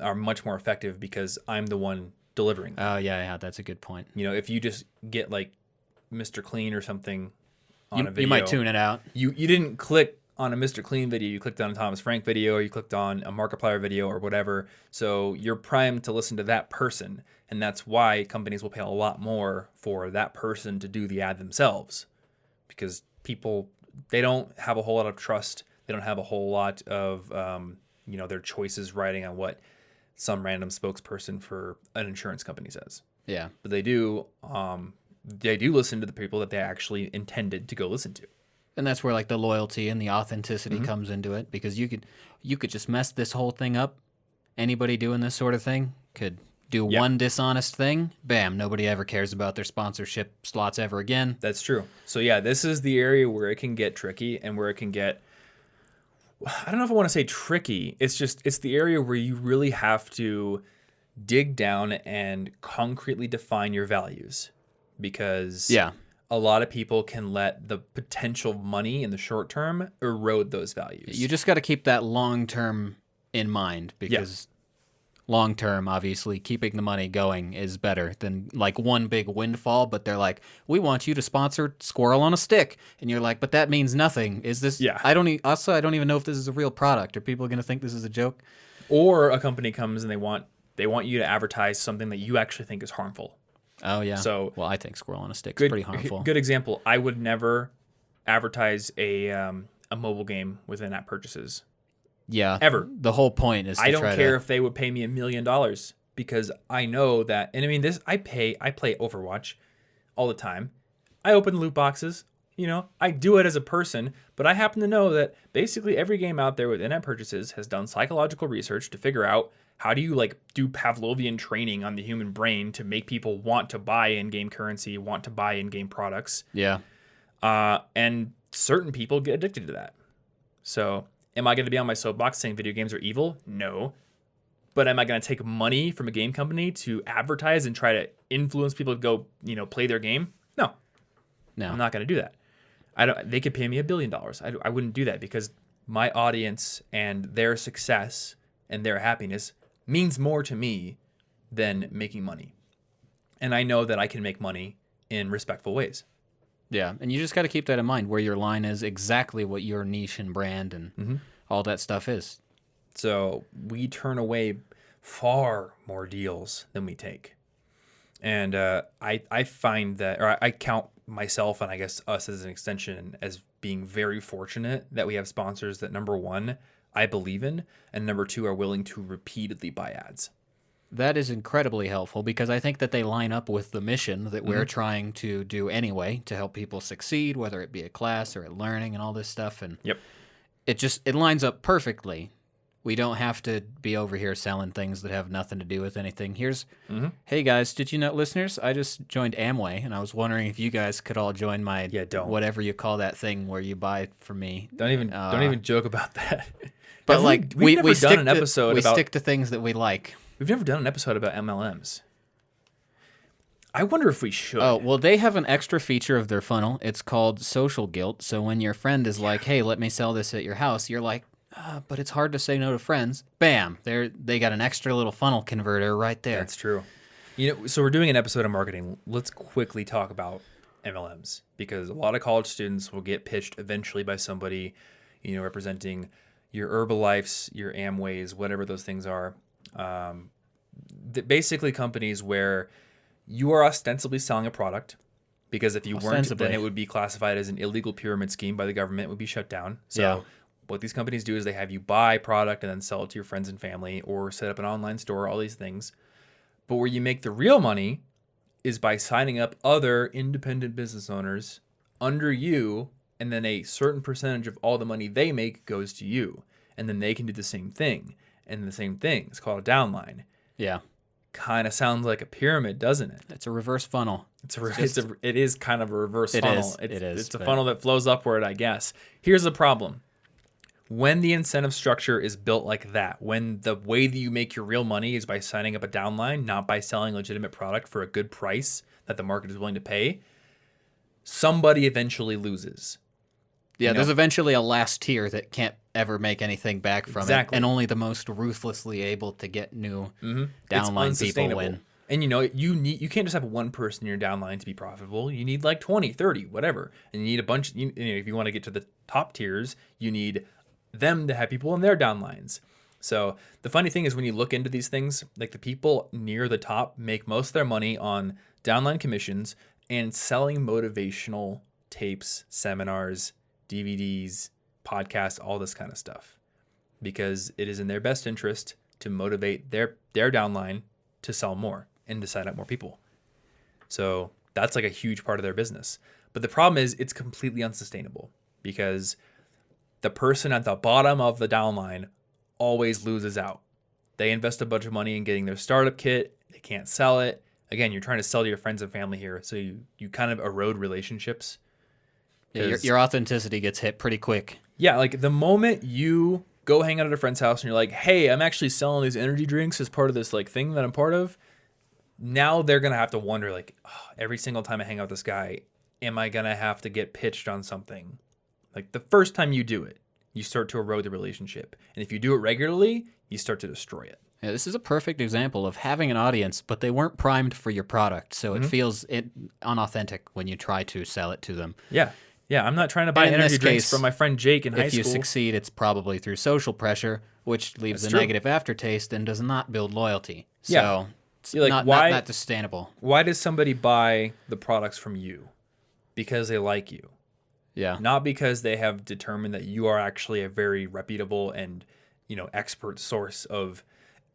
are much more effective because I'm the one delivering them.
Oh, yeah, that's a good point.
If you just get like Mr. Clean or something on a video.
You might tune it out.
You didn't click on a Mr. Clean video, you clicked on a Thomas Frank video, or you clicked on a Markiplier video or whatever. So you're primed to listen to that person. And that's why companies will pay a lot more for that person to do the ad themselves. Because people, they don't have a whole lot of trust. They don't have a whole lot of, their choices riding on what some random spokesperson for an insurance company says.
Yeah.
But they do listen to the people that they actually intended to go listen to.
And that's where like the loyalty and the authenticity comes into it, because you could just mess this whole thing up. Anybody doing this sort of thing could do one dishonest thing. Bam, nobody ever cares about their sponsorship slots ever again.
That's true. So yeah, this is the area where it can get tricky and where it can get, I don't know if I want to say tricky. It's the area where you really have to dig down and concretely define your values, because a lot of people can let the potential money in the short term erode those values.
You just got to keep that long term in mind, because long term, obviously, keeping the money going is better than like one big windfall. But they're like, we want you to sponsor Squirrel on a Stick, and you're like, but that means nothing. Is this?
Yeah.
I don't even know if this is a real product. Are people going to think this is a joke?
Or a company comes and they want you to advertise something that you actually think is harmful.
Oh yeah.
So
well, I think Squirrel on a Stick is pretty harmful.
Good example. I would never advertise a mobile game with in-app purchases.
Yeah.
Ever.
The whole point is to
I don't care if they would pay me $1 million, because I know that, and I mean this. I play Overwatch all the time. I open loot boxes. I do it as a person, but I happen to know that basically every game out there with in-app purchases has done psychological research to figure out how do you do Pavlovian training on the human brain to make people want to buy in-game currency, want to buy in-game products.
Yeah.
And certain people get addicted to that. So am I going to be on my soapbox saying video games are evil? No. But am I going to take money from a game company to advertise and try to influence people to go, play their game? No. I'm not going to do that. They could pay me $1 billion. I wouldn't do that, because my audience and their success and their happiness means more to me than making money. And I know that I can make money in respectful ways.
Yeah, and you just got to keep that in mind, where your line is, exactly what your niche and brand and all that stuff is.
So we turn away far more deals than we take. And I find that, or I count myself, and I guess us as an extension, as being very fortunate that we have sponsors that, number one, I believe in, and number two, are willing to repeatedly buy ads.
That is incredibly helpful, because I think that they line up with the mission that we're trying to do anyway, to help people succeed, whether it be a class or at learning and all this stuff. And it lines up perfectly. We don't have to be over here selling things that have nothing to do with anything. Hey guys, did you know, listeners, I just joined Amway, and I was wondering if you guys could all join my whatever you call that thing where you buy from me.
Don't even joke about that.
But
we've never done an episode about,
stick to things that we like.
We've never done an episode about MLMs. I wonder if we should.
Oh, well, they have an extra feature of their funnel. It's called social guilt. So when your friend is like, hey, let me sell this at your house, you're like, but it's hard to say no to friends. Bam, they got an extra little funnel converter right there.
That's true. So we're doing an episode on marketing. Let's quickly talk about MLMs, because a lot of college students will get pitched eventually by somebody, representing your Herbalifes, your Amways, whatever those things are. Basically companies where you are ostensibly selling a product, because if you weren't, then it would be classified as an illegal pyramid scheme by the government, would be shut down. So what these companies do is they have you buy product and then sell it to your friends and family, or set up an online store, all these things. But where you make the real money is by signing up other independent business owners under you, and then a certain percentage of all the money they make goes to you. And then they can do the same thing. And the same thing. It's called a downline.
Yeah.
Kind of sounds like a pyramid, doesn't it?
It's a reverse funnel.
It is kind of a reverse funnel.
It is.
It's a funnel that flows upward, I guess. Here's the problem. When the incentive structure is built like that, when the way that you make your real money is by signing up a downline, not by selling legitimate product for a good price that the market is willing to pay, somebody eventually loses.
Yeah, there's eventually a last tier that can't ever make anything back from it, and only the most ruthlessly able to get new downline people win.
And you can't just have one person in your downline to be profitable. You need like 20, 30, whatever. And you need a bunch, if you want to get to the top tiers, you need them to have people in their downlines. So the funny thing is when you look into these things, like the people near the top make most of their money on downline commissions and selling motivational tapes, seminars, DVDs, podcasts, all this kind of stuff, because it is in their best interest to motivate their downline to sell more and to sign up more people. So that's like a huge part of their business. But the problem is it's completely unsustainable because the person at the bottom of the downline always loses out. They invest a bunch of money in getting their startup kit. They can't sell it. Again, you're trying to sell to your friends and family here. So you kind of erode relationships.
Yeah, your authenticity gets hit pretty quick.
Yeah, like the moment you go hang out at a friend's house and you're like, hey, I'm actually selling these energy drinks as part of this like thing that I'm part of. Now they're going to have to wonder like, oh, every single time I hang out with this guy, am I going to have to get pitched on something? Like the first time you do it, you start to erode the relationship. And if you do it regularly, you start to destroy it.
Yeah, this is a perfect example of having an audience, but they weren't primed for your product. So it feels unauthentic when you try to sell it to them.
Yeah. Yeah, I'm not trying to buy energy drinks from my friend Jake in high school.
If you succeed, it's probably through social pressure, which leaves a negative aftertaste and does not build loyalty. So it's like, not sustainable.
Why does somebody buy the products from you? Because they like you.
Yeah.
Not because they have determined that you are actually a very reputable and, expert source of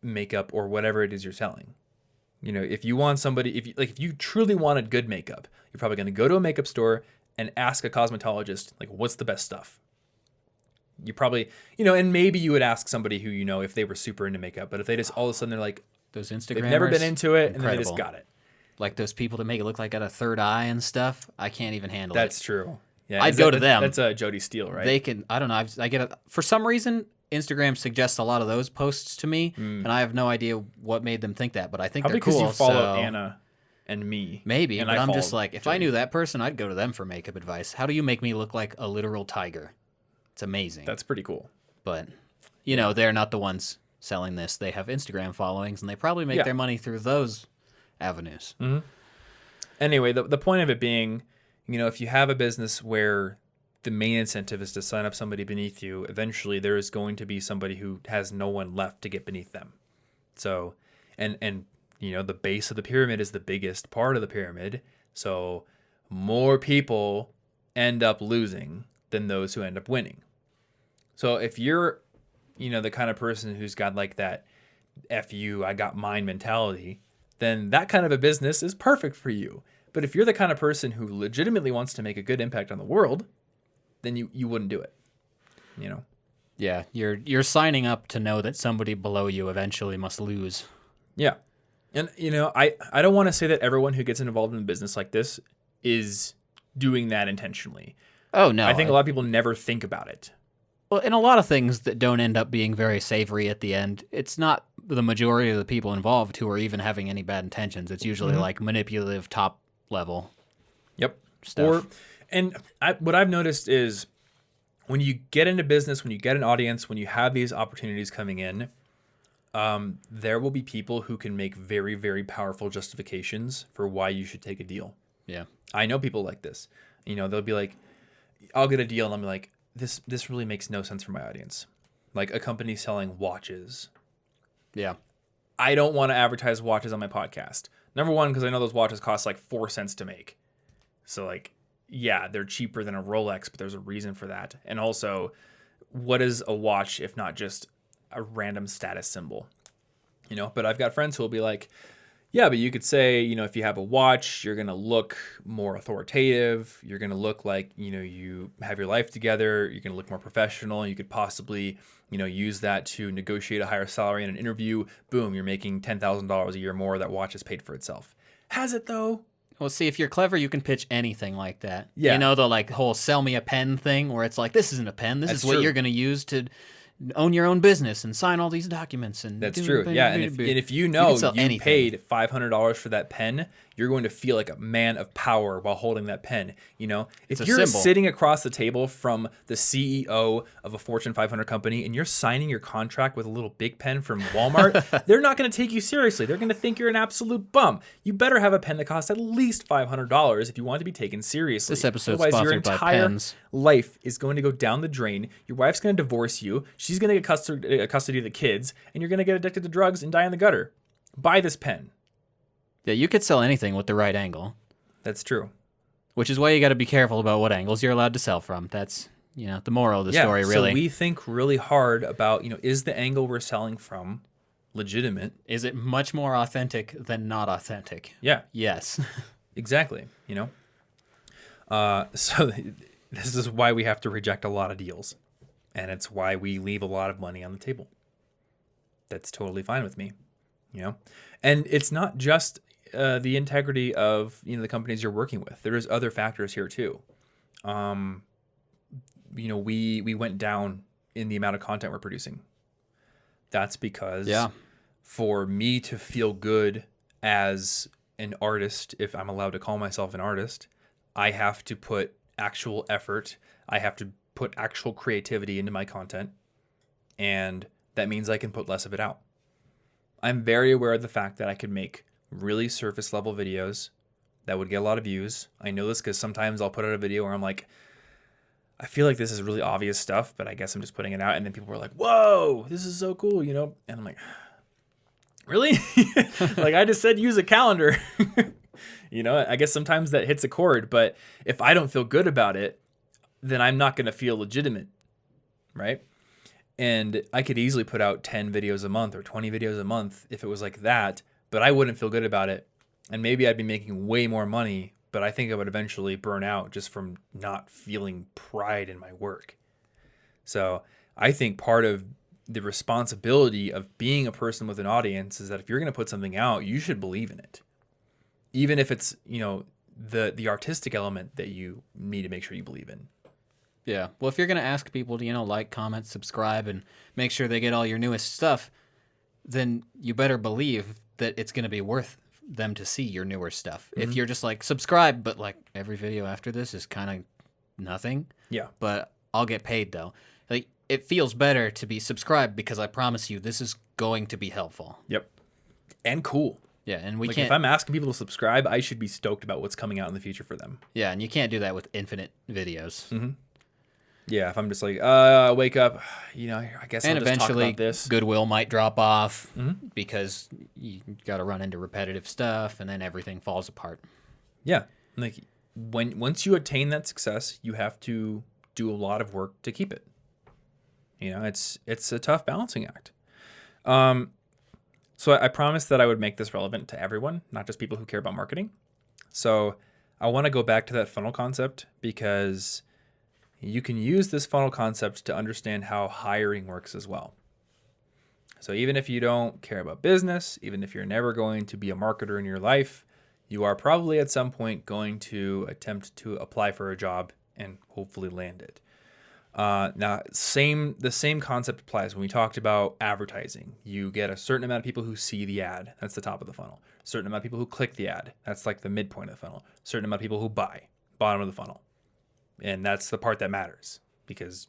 makeup or whatever it is you're selling. If you want somebody, if you truly wanted good makeup, you're probably going to go to a makeup store and ask a cosmetologist, like, what's the best stuff? You probably, and maybe you would ask somebody who, if they were super into makeup, but if they just all of a sudden they're like,
those Instagrammers,
they've never been into it, and then they just got it.
Like those people to make it look like got a third eye and stuff. I can't even handle it.
That's true. Yeah,
I'd go to them.
That's Jody Steele, right?
They can, I don't know. I get for some reason, Instagram suggests a lot of those posts to me, and I have no idea what made them think that, but I think
probably
they're cool.
Because you follow Anna and me.
Maybe,
and
but I'm just like, if I knew that person, I'd go to them for makeup advice. How do you make me look like a literal tiger? It's amazing.
That's pretty cool.
But, they're not the ones selling this. They have Instagram followings, and they probably make their money through those avenues.
Mm-hmm. Anyway, the point of it being, if you have a business where the main incentive is to sign up somebody beneath you, eventually there is going to be somebody who has no one left to get beneath them. So, and the base of the pyramid is the biggest part of the pyramid. So more people end up losing than those who end up winning. So if you're, the kind of person who's got like that F you, I got mine mentality, then that kind of a business is perfect for you. But if you're the kind of person who legitimately wants to make a good impact on the world, then you wouldn't do it.
Yeah, you're signing up to know that somebody below you eventually must lose.
Yeah. And, I don't want to say that everyone who gets involved in a business like this is doing that intentionally.
Oh, no.
I think a lot of people never think about it.
Well, in a lot of things that don't end up being very savory at the end, it's not the majority of the people involved who are even having any bad intentions. It's usually like manipulative top level stuff.
What I've noticed is when you get into business, when you get an audience, when you have these opportunities coming in, there will be people who can make very, very powerful justifications for why you should take a deal.
Yeah.
I know people like this. They'll be like, I'll get a deal, and I'm like, this really makes no sense for my audience. Like a company selling watches.
Yeah.
I don't want to advertise watches on my podcast. Number one, because I know those watches cost like 4 cents to make. So like, yeah, they're cheaper than a Rolex, but there's a reason for that. And also, what is a watch if not just a random status symbol? But I've got friends who will be like, yeah, but you could say, if you have a watch, you're going to look more authoritative. You're going to look like, you have your life together. You're going to look more professional. You could possibly, use that to negotiate a higher salary in an interview. Boom, you're making $10,000 a year more. That watch has paid for itself. Has it though?
Well, see, if you're clever, you can pitch anything like that.
Yeah.
The whole sell me a pen thing where it's like, this isn't a pen. This is what you're going to use to own your own business and sign all these documents. And
that's true. Yeah, and if you know you paid $500 for that pen, you're going to feel like a man of power while holding that pen. You know, if you're sitting across the table from the CEO of a Fortune 500 company and you're signing your contract with a little big pen from Walmart, they're not going to take you seriously. They're going to think you're an absolute bum. You better have a pen that costs at least $500 if you want to be taken seriously.
This episode's sponsored by pens.
Life is going to go down the drain. Your wife's going to divorce you. She's going to get custody of the kids, and you're going to get addicted to drugs and die in the gutter. Buy this pen.
Yeah, you could sell anything with the right angle.
That's true.
Which is why you got to be careful about what angles you're allowed to sell from. That's, the moral of the story, really.
So we think really hard about, is the angle we're selling from legitimate?
Is it much more authentic than not authentic?
Yeah.
Yes.
Exactly. So this is why we have to reject a lot of deals. And it's why we leave a lot of money on the table. That's totally fine with me, And it's not just the integrity of the companies you're working with. There's other factors here too. We went down in the amount of content we're producing. That's because for me to feel good as an artist, if I'm allowed to call myself an artist, I have to put actual effort. I have to put actual creativity into my content. And that means I can put less of it out. I'm very aware of the fact that I could make really surface level videos that would get a lot of views. I know this because sometimes I'll put out a video where I'm like, I feel like this is really obvious stuff, but I guess I'm just putting it out. And then people are like, whoa, this is so cool, And I'm like, really? Like I just said, use a calendar. I guess sometimes that hits a chord, but if I don't feel good about it, then I'm not going to feel legitimate, right? And I could easily put out 10 videos a month or 20 videos a month if it was like that, but I wouldn't feel good about it. And maybe I'd be making way more money, but I think I would eventually burn out just from not feeling pride in my work. So I think part of the responsibility of being a person with an audience is that if you're going to put something out, you should believe in it. Even if it's, the artistic element that you need to make sure you believe in.
Yeah. Well, if you're going to ask people to, like, comment, subscribe, and make sure they get all your newest stuff, then you better believe that it's going to be worth them to see your newer stuff. Mm-hmm. If you're just like, subscribe, but like every video after this is kind of nothing.
Yeah.
But I'll get paid though. Like it feels better to be subscribed because I promise you this is going to be helpful.
Yep. And cool.
Yeah, and we
like
can't.
If I'm asking people to subscribe, I should be stoked about what's coming out in the future for them.
Yeah, and you can't do that with infinite videos.
Mm-hmm. Yeah, if I'm just like, wake up, I guess I'll just talk about this.
Goodwill might drop off because you got to run into repetitive stuff, and then everything falls apart.
Yeah, like once you attain that success, you have to do a lot of work to keep it. It's a tough balancing act. So I promised that I would make this relevant to everyone, not just people who care about marketing. So I want to go back to that funnel concept because you can use this funnel concept to understand how hiring works as well. So even if you don't care about business, even if you're never going to be a marketer in your life, you are probably at some point going to attempt to apply for a job and hopefully land it. Now, the same concept applies when we talked about advertising. You get a certain amount of people who see the ad. That's the top of the funnel. A certain amount of people who click the ad. That's like the midpoint of the funnel. A certain amount of people who buy. Bottom of the funnel. And that's the part that matters. Because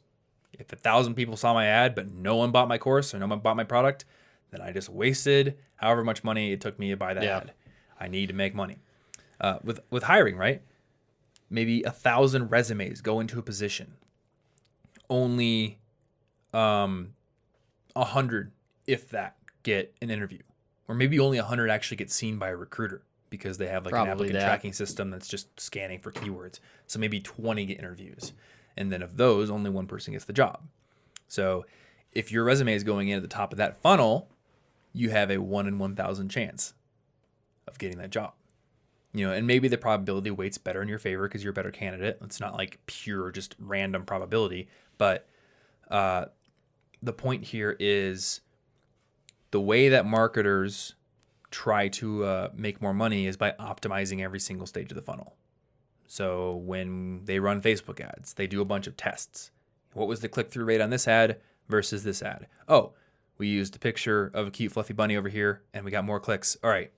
if 1,000 people saw my ad, but no one bought my course or no one bought my product, then I just wasted however much money it took me to buy that ad. I need to make money. With hiring, right? Maybe 1,000 resumes go into a position. Only 100, if that, get an interview. Or maybe only 100 actually get seen by a recruiter because they have like an applicant tracking system that's just scanning for keywords. So maybe 20 get interviews. And then of those, only one person gets the job. So if your resume is going in at the top of that funnel, you have a 1 in 1,000 chance of getting that job. And maybe the probability weights better in your favor because you're a better candidate. It's not like pure, just random probability. But the point here is the way that marketers try to make more money is by optimizing every single stage of the funnel. So when they run Facebook ads, they do a bunch of tests. What was the click-through rate on this ad versus this ad. Oh, we used a picture of a cute fluffy bunny over here and we got more clicks. All right.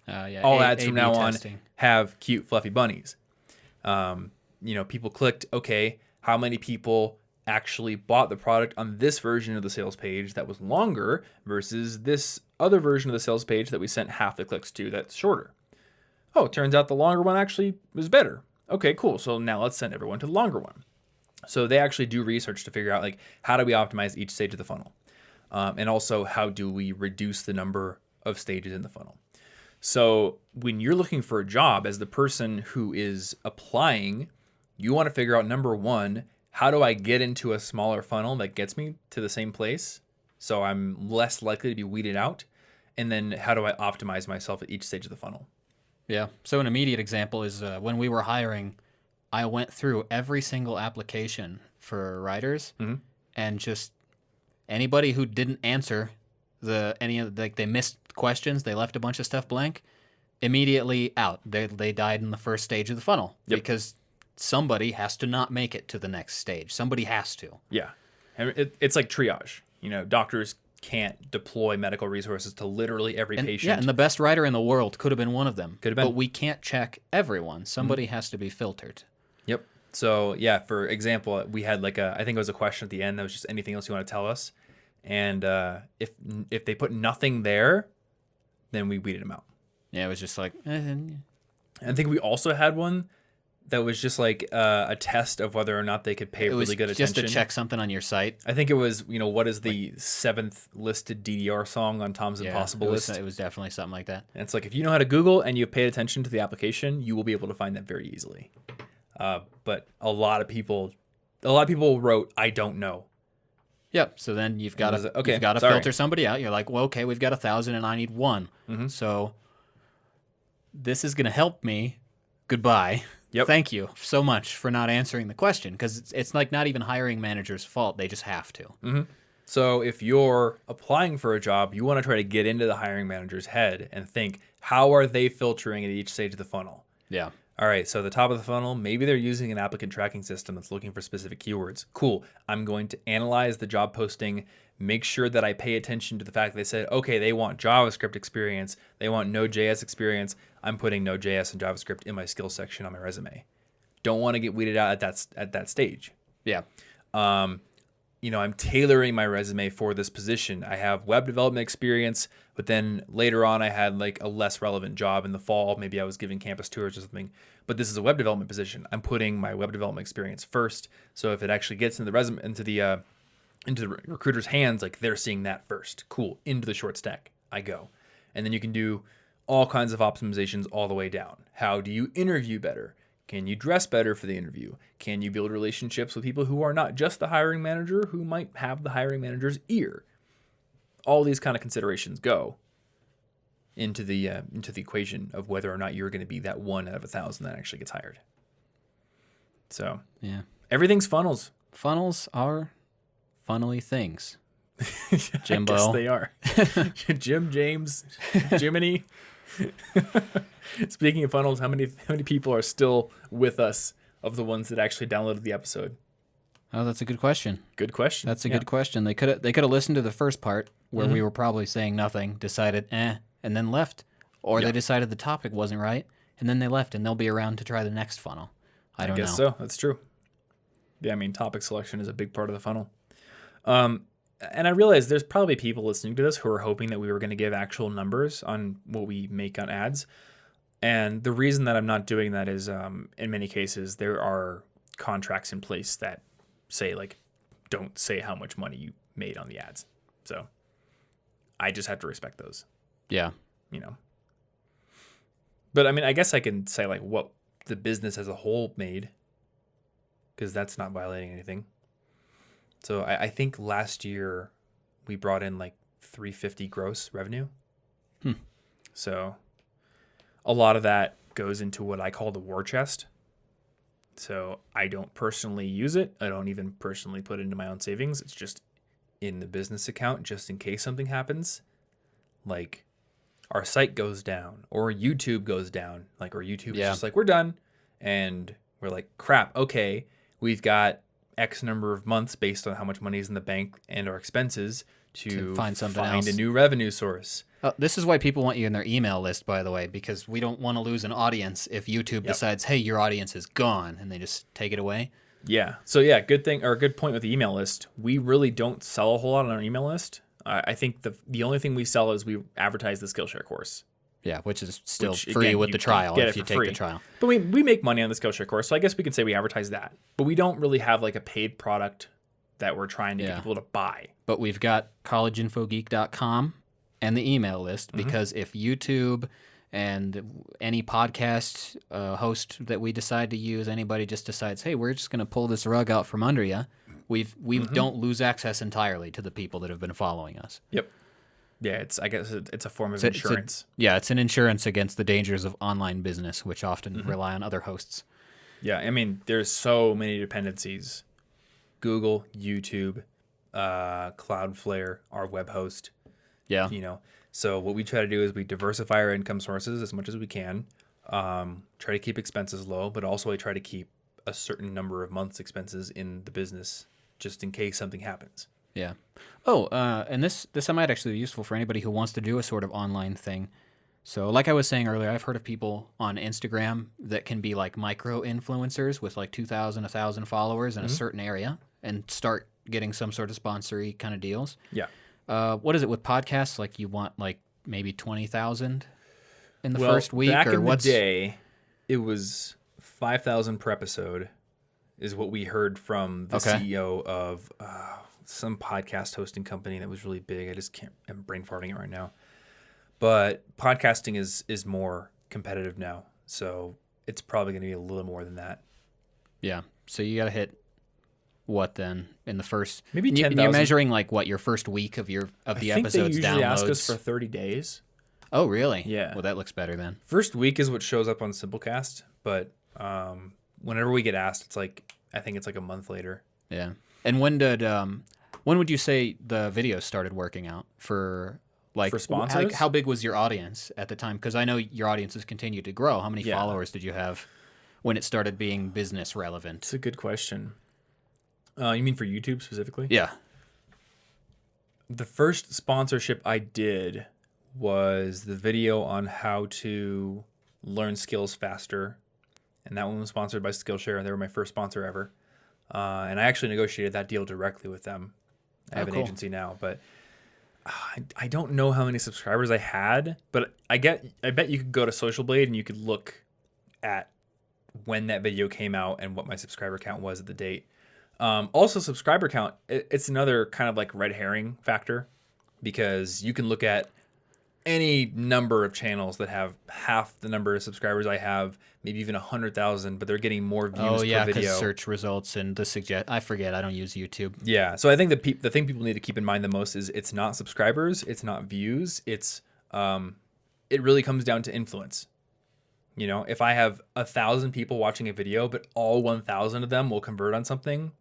All ads from now on have cute fluffy bunnies. People clicked, okay, how many people actually bought the product on this version of the sales page that was longer versus this other version of the sales page that we sent half the clicks to that's shorter. Oh, it turns out the longer one actually was better. Okay, cool. So now let's send everyone to the longer one. So they actually do research to figure out like how do we optimize each stage of the funnel? And also how do we reduce the number of stages in the funnel? So when you're looking for a job as the person who is applying, you want to figure out, number one, how do I get into a smaller funnel that gets me to the same place so I'm less likely to be weeded out? And then how do I optimize myself at each stage of the funnel?
Yeah. So an immediate example is when we were hiring, I went through every single application for writers and just anybody who didn't answer they missed questions, they left a bunch of stuff blank, immediately out. They died in the first stage of the funnel because somebody has to not make it to the next stage. Somebody has to.
Yeah. And it's like triage. Doctors can't deploy medical resources to literally every patient.
Yeah, and the best writer in the world could have been one of them.
Could have been.
But we can't check everyone. Somebody has to be filtered.
Yep. So, yeah, for example, we had I think it was a question at the end that was just anything else you want to tell us. And if they put nothing there, then we weeded them out.
Yeah, it was just like...
I think we also had one that was just like a test of whether or not they could pay really good attention.
Just to check something on your site.
I think it was, what is the 7th listed DDR song on Tom's Impossible list?
It was definitely something like that.
And it's like, if you know how to Google and you've paid attention to the application, you will be able to find that very easily. But a lot of people wrote, I don't know.
Yep. So then you've got to filter somebody out. You're like, well, okay, we've got 1,000 and I need one. So this is going to help me. Goodbye.
Yep.
Thank you so much for not answering the question, because it's like not even hiring manager's fault. They just have to.
So if you're applying for a job, you want to try to get into the hiring manager's head and think, how are they filtering at each stage of the funnel?
Yeah.
All right, so the top of the funnel, maybe they're using an applicant tracking system that's looking for specific keywords. Cool. I'm going to analyze the job posting, make sure that I pay attention to the fact that they said, okay, they want JavaScript experience, they want Node.js experience. I'm putting Node.js and JavaScript in my skills section on my resume. Don't want to get weeded out at that stage.
Yeah.
I'm tailoring my resume for this position. I have web development experience, but then later on I had like a less relevant job in the fall. Maybe I was giving campus tours or something, but this is a web development position. I'm putting my web development experience first. So if it actually gets into the resume, into the recruiter's hands, like they're seeing that first. Cool. Into the short stack I go. And then you can do all kinds of optimizations all the way down. How do you interview better? Can you dress better for the interview? Can you build relationships with people who are not just the hiring manager, who might have the hiring manager's ear? All these kind of considerations go into the equation of whether or not you're going to be that 1 out of 1,000 that actually gets hired. So
yeah,
everything's funnels.
Funnels are funnily things.
Jimbo. I guess they are. Jim, James, Jiminy. Speaking of funnels, how many people are still with us of the ones that actually downloaded the episode?
Oh, that's a good question.
Good question.
That's a good question. They could have listened to the first part where we were probably saying nothing, decided and then left, or they decided the topic wasn't right and then they left, and they'll be around to try the next funnel. I don't know. I guess
so. That's true. Yeah, I mean, topic selection is a big part of the funnel. And I realize there's probably people listening to this who are hoping that we were going to give actual numbers on what we make on ads. And the reason that I'm not doing that is in many cases, there are contracts in place that say, like, don't say how much money you made on the ads. So I just have to respect those.
Yeah.
But I mean, I guess I can say, like, what the business as a whole made, because that's not violating anything. So I think last year we brought in like $350 gross revenue. So a lot of that goes into what I call the war chest. So I don't personally use it. I don't even personally put it into my own savings. It's just in the business account just in case something happens. Like our site goes down or YouTube goes down. Like, or YouTube is just like, we're done. And we're like, crap, okay, we've got X number of months based on how much money is in the bank and our expenses to
find something
find
else.
a new revenue source.
This is why people want you in their email list, by the way, because we don't want to lose an audience if YouTube decides, hey, your audience is gone, and they just take it away.
Yeah. So yeah, good thing, or a good point with the email list. We really don't sell a whole lot on our email list. I think the only thing we sell is we advertise the Skillshare course.
Yeah, which is still free with the trial if you take the trial.
But we make money on the Skillshare course, so I guess we could say we advertise that. But we don't really have like a paid product that we're trying to get people to buy.
But we've got collegeinfogeek.com and the email list, because if YouTube and any podcast host that we decide to use, anybody just decides, hey, we're just going to pull this rug out from under you, we don't lose access entirely to the people that have been following us.
Yep. Yeah, I guess it's a form of insurance.
It's an insurance against the dangers of online business, which often rely on other hosts.
Yeah, I mean, there's so many dependencies. Google, YouTube, Cloudflare, our web host.
Yeah.
So what we try to do is we diversify our income sources as much as we can. Try to keep expenses low, but also I try to keep a certain number of months' expenses in the business just in case something happens.
Yeah. Oh, and this might actually be useful for anybody who wants to do a sort of online thing. So like I was saying earlier, I've heard of people on Instagram that can be like micro influencers with like 2,000, 1,000 followers in a certain area and start getting some sort of sponsory kind of deals.
Yeah.
What is it with podcasts? Like you want like maybe 20,000 in the first week?
Back
or
in
what's...
the day, it was 5,000 per episode is what we heard from the CEO of some podcast hosting company that was really big. I just can't, I'm brain farting it right now. But podcasting is more competitive now. So it's probably going to be a little more than that.
Yeah. So you got to hit what then in the first,
maybe 10,000.
You're measuring like what, your first week of the episodes downloads?
They usually ask us for 30 days.
Oh, really?
Yeah.
Well, that looks better then. First
week is what shows up on Simplecast, but whenever we get asked, it's like, I think it's like a month later.
Yeah. And when would you say the videos started working out for
sponsors?
How big was your audience at the time? Because I know your audience has continued to grow. How many followers did you have when it started being business relevant?
It's a good question. You mean for YouTube specifically?
Yeah.
The first sponsorship I did was the video on how to learn skills faster. And that one was sponsored by Skillshare, and they were my first sponsor ever. And I actually negotiated that deal directly with them. I have an agency now, but I don't know how many subscribers I had, but I bet you could go to Social Blade and you could look at when that video came out and what my subscriber count was at the date. Also, subscriber count, it's another kind of like red herring factor, because you can look at any number of channels that have half the number of subscribers I have, maybe even 100,000, but they're getting more views per video.
Because search results and I forget, I don't use YouTube.
Yeah, so I think the thing people need to keep in mind the most is it's not subscribers, it's not views, it's it really comes down to influence. If I have 1,000 people watching a video, but all 1,000 of them will convert on something,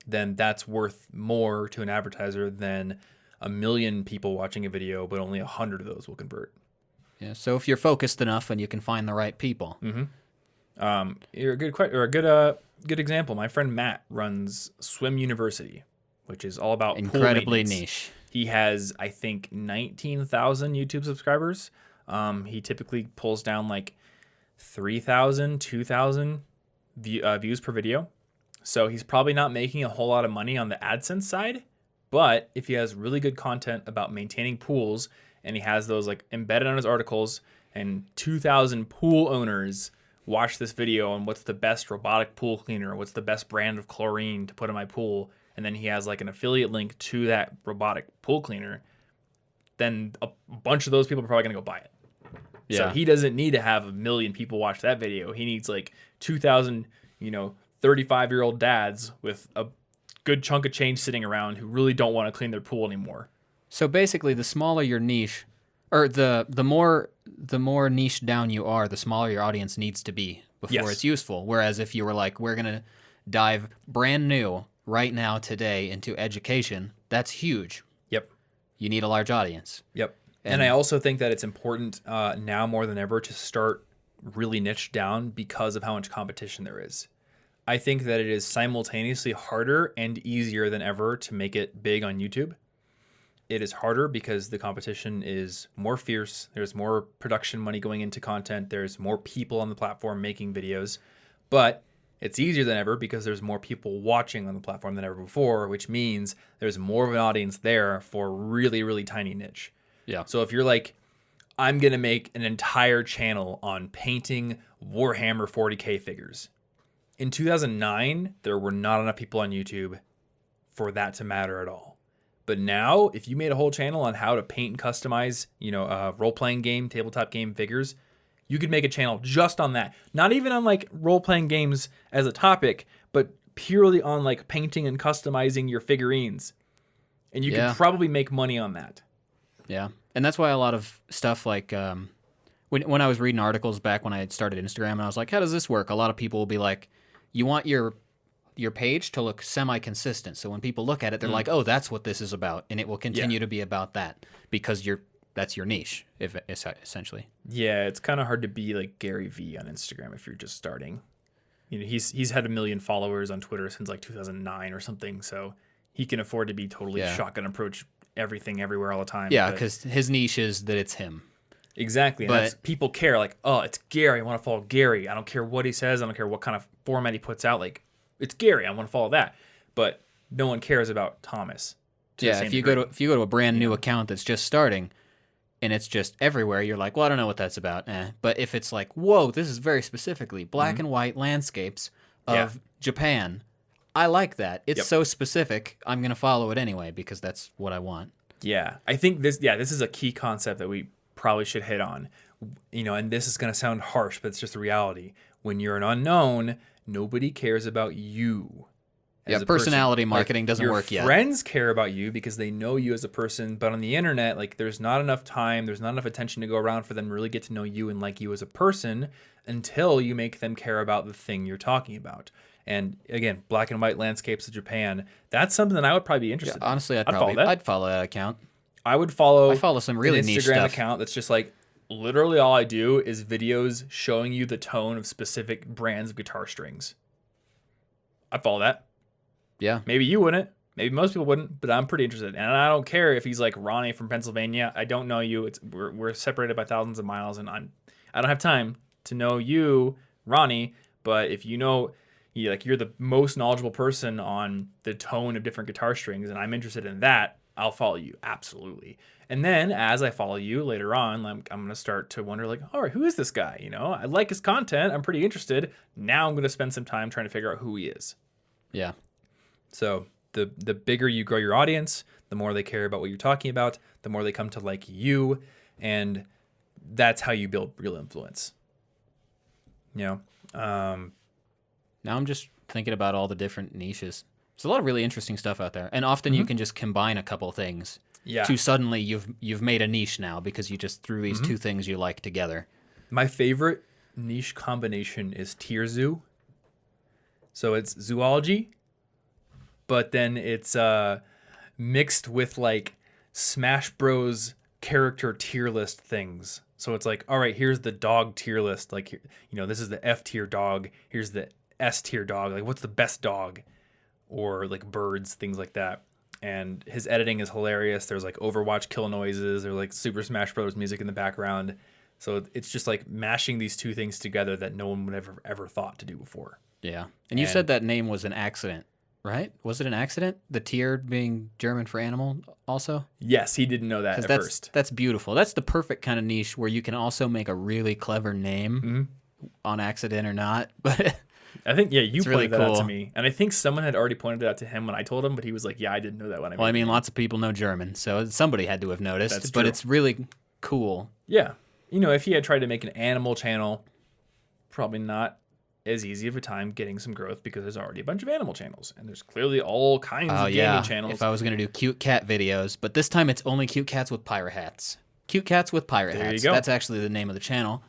then that's worth more to an advertiser than 1 million people watching a video, but only 100 of those will convert.
Yeah. So if you're focused enough and you can find the right people.
You're a good example. My friend Matt runs Swim University, which is all about
incredibly
pool
niche.
He has, I think, 19,000 YouTube subscribers. He typically pulls down like 3,000, 2,000 views per video. So he's probably not making a whole lot of money on the AdSense side. But if he has really good content about maintaining pools, and he has those like embedded on his articles, and 2,000 pool owners watch this video on what's the best robotic pool cleaner, what's the best brand of chlorine to put in my pool, and then he has like an affiliate link to that robotic pool cleaner, then a bunch of those people are probably going to go buy it. Yeah. So he doesn't need to have 1 million people watch that video. He needs like 2,000, 35-year-old dads with a good chunk of change sitting around who really don't want to clean their pool anymore.
So basically, the smaller your niche, or the more niche down you are, the smaller your audience needs to be before it's useful. Whereas if you were like, we're gonna dive brand new right now today into education, that's huge.
Yep.
You need a large audience.
Yep. And I also think that it's important now more than ever to start really niche down because of how much competition there is. I think that it is simultaneously harder and easier than ever to make it big on YouTube. It is harder because the competition is more fierce. There's more production money going into content. There's more people on the platform making videos. But it's easier than ever because there's more people watching on the platform than ever before, which means there's more of an audience there for a really, really tiny niche.
Yeah.
So if you're like, I'm going to make an entire channel on painting Warhammer 40K figures. In 2009, there were not enough people on YouTube for that to matter at all. But now, if you made a whole channel on how to paint and customize, role-playing game, tabletop game figures, you could make a channel just on that. Not even on like role-playing games as a topic, but purely on like painting and customizing your figurines. And you could probably make money on that.
Yeah. And that's why a lot of stuff like when I was reading articles back when I had started Instagram and I was like, how does this work? A lot of people will be like, you want your page to look semi-consistent. So when people look at it, they're like, oh, that's what this is about. And it will continue to be about that because that's your niche, essentially.
Yeah, it's kind of hard to be like Gary Vee on Instagram if you're just starting. He's had 1 million followers on Twitter since like 2009 or something. So he can afford to be totally shotgun approach everything everywhere all the time.
Yeah, because his niche is that it's him.
Exactly. But people care like, oh, it's Gary. I want to follow Gary. I don't care what he says. I don't care what kind of format he puts out. Like, it's Gary. I want to follow that. But no one cares about Thomas.
Yeah, if you go to a brand new account that's just starting and it's just everywhere, you're like, well, I don't know what that's about. But if it's like, whoa, this is very specifically black and white landscapes of Japan. I like that. It's so specific. I'm going to follow it anyway because that's what I want.
Yeah. I think this is a key concept that we probably should hit on. And this is going to sound harsh, but it's just the reality. When you're an unknown, nobody cares about you.
Yeah, personality marketing doesn't work yet.
Your friends care about you because they know you as a person, but on the internet, like there's not enough time, there's not enough attention to go around for them to really get to know you and like you as a person until you make them care about the thing you're talking about. And again, black and white landscapes of Japan, that's something that I would probably be interested in.
Honestly, I'd follow that account.
I would follow
some really niche
Instagram
stuff.
account that's just like literally all I do is videos showing you the tone of specific brands of guitar strings. I'd follow that.
Yeah.
Maybe you wouldn't. Maybe most people wouldn't, but I'm pretty interested. And I don't care if he's like Ronnie from Pennsylvania. I don't know you. We're separated by thousands of miles, and I don't have time to know you, Ronnie. But if you know, you're the most knowledgeable person on the tone of different guitar strings, and I'm interested in that, I'll follow you. Absolutely. And then as I follow you later on, I'm going to start to wonder like, all right, who is this guy? I like his content. I'm pretty interested. Now I'm going to spend some time trying to figure out who he is.
Yeah.
So the bigger you grow your audience, the more they care about what you're talking about, the more they come to like you. And that's how you build real influence. Now
I'm just thinking about all the different niches. There's a lot of really interesting stuff out there. And often you can just combine a couple things to suddenly you've made a niche now because you just threw these two things you like together.
My favorite niche combination is tier zoo. So it's zoology, but then it's mixed with like Smash Bros character tier list things. So it's like, all right, here's the dog tier list. Like, this is the F tier dog. Here's the S tier dog. Like, what's the best dog? Or like birds, things like that. And his editing is hilarious. There's like Overwatch kill noises. There's like Super Smash Bros music in the background. So it's just like mashing these two things together that no one would ever thought to do before.
Yeah. And you said that name was an accident, right? Was it an accident? The tier being German for animal also?
Yes, he didn't know that at first.
That's beautiful. That's the perfect kind of niche where you can also make a really clever name on accident or not. But
I think, you pointed
really
that
cool
out to me. And I think someone had already pointed it out to him when I told him, but he was like, yeah, I didn't know that when I
Well, I mean, lots of people know German, so somebody had to have noticed. That's true. But it's really cool.
Yeah. If he had tried to make an animal channel, probably not as easy of a time getting some growth because there's already a bunch of animal channels. And there's clearly all kinds of gaming channels.
If I was going to do cute cat videos, but this time it's only cute cats with pirate hats. Cute cats with pirate hats. There you go. That's actually the name of the channel.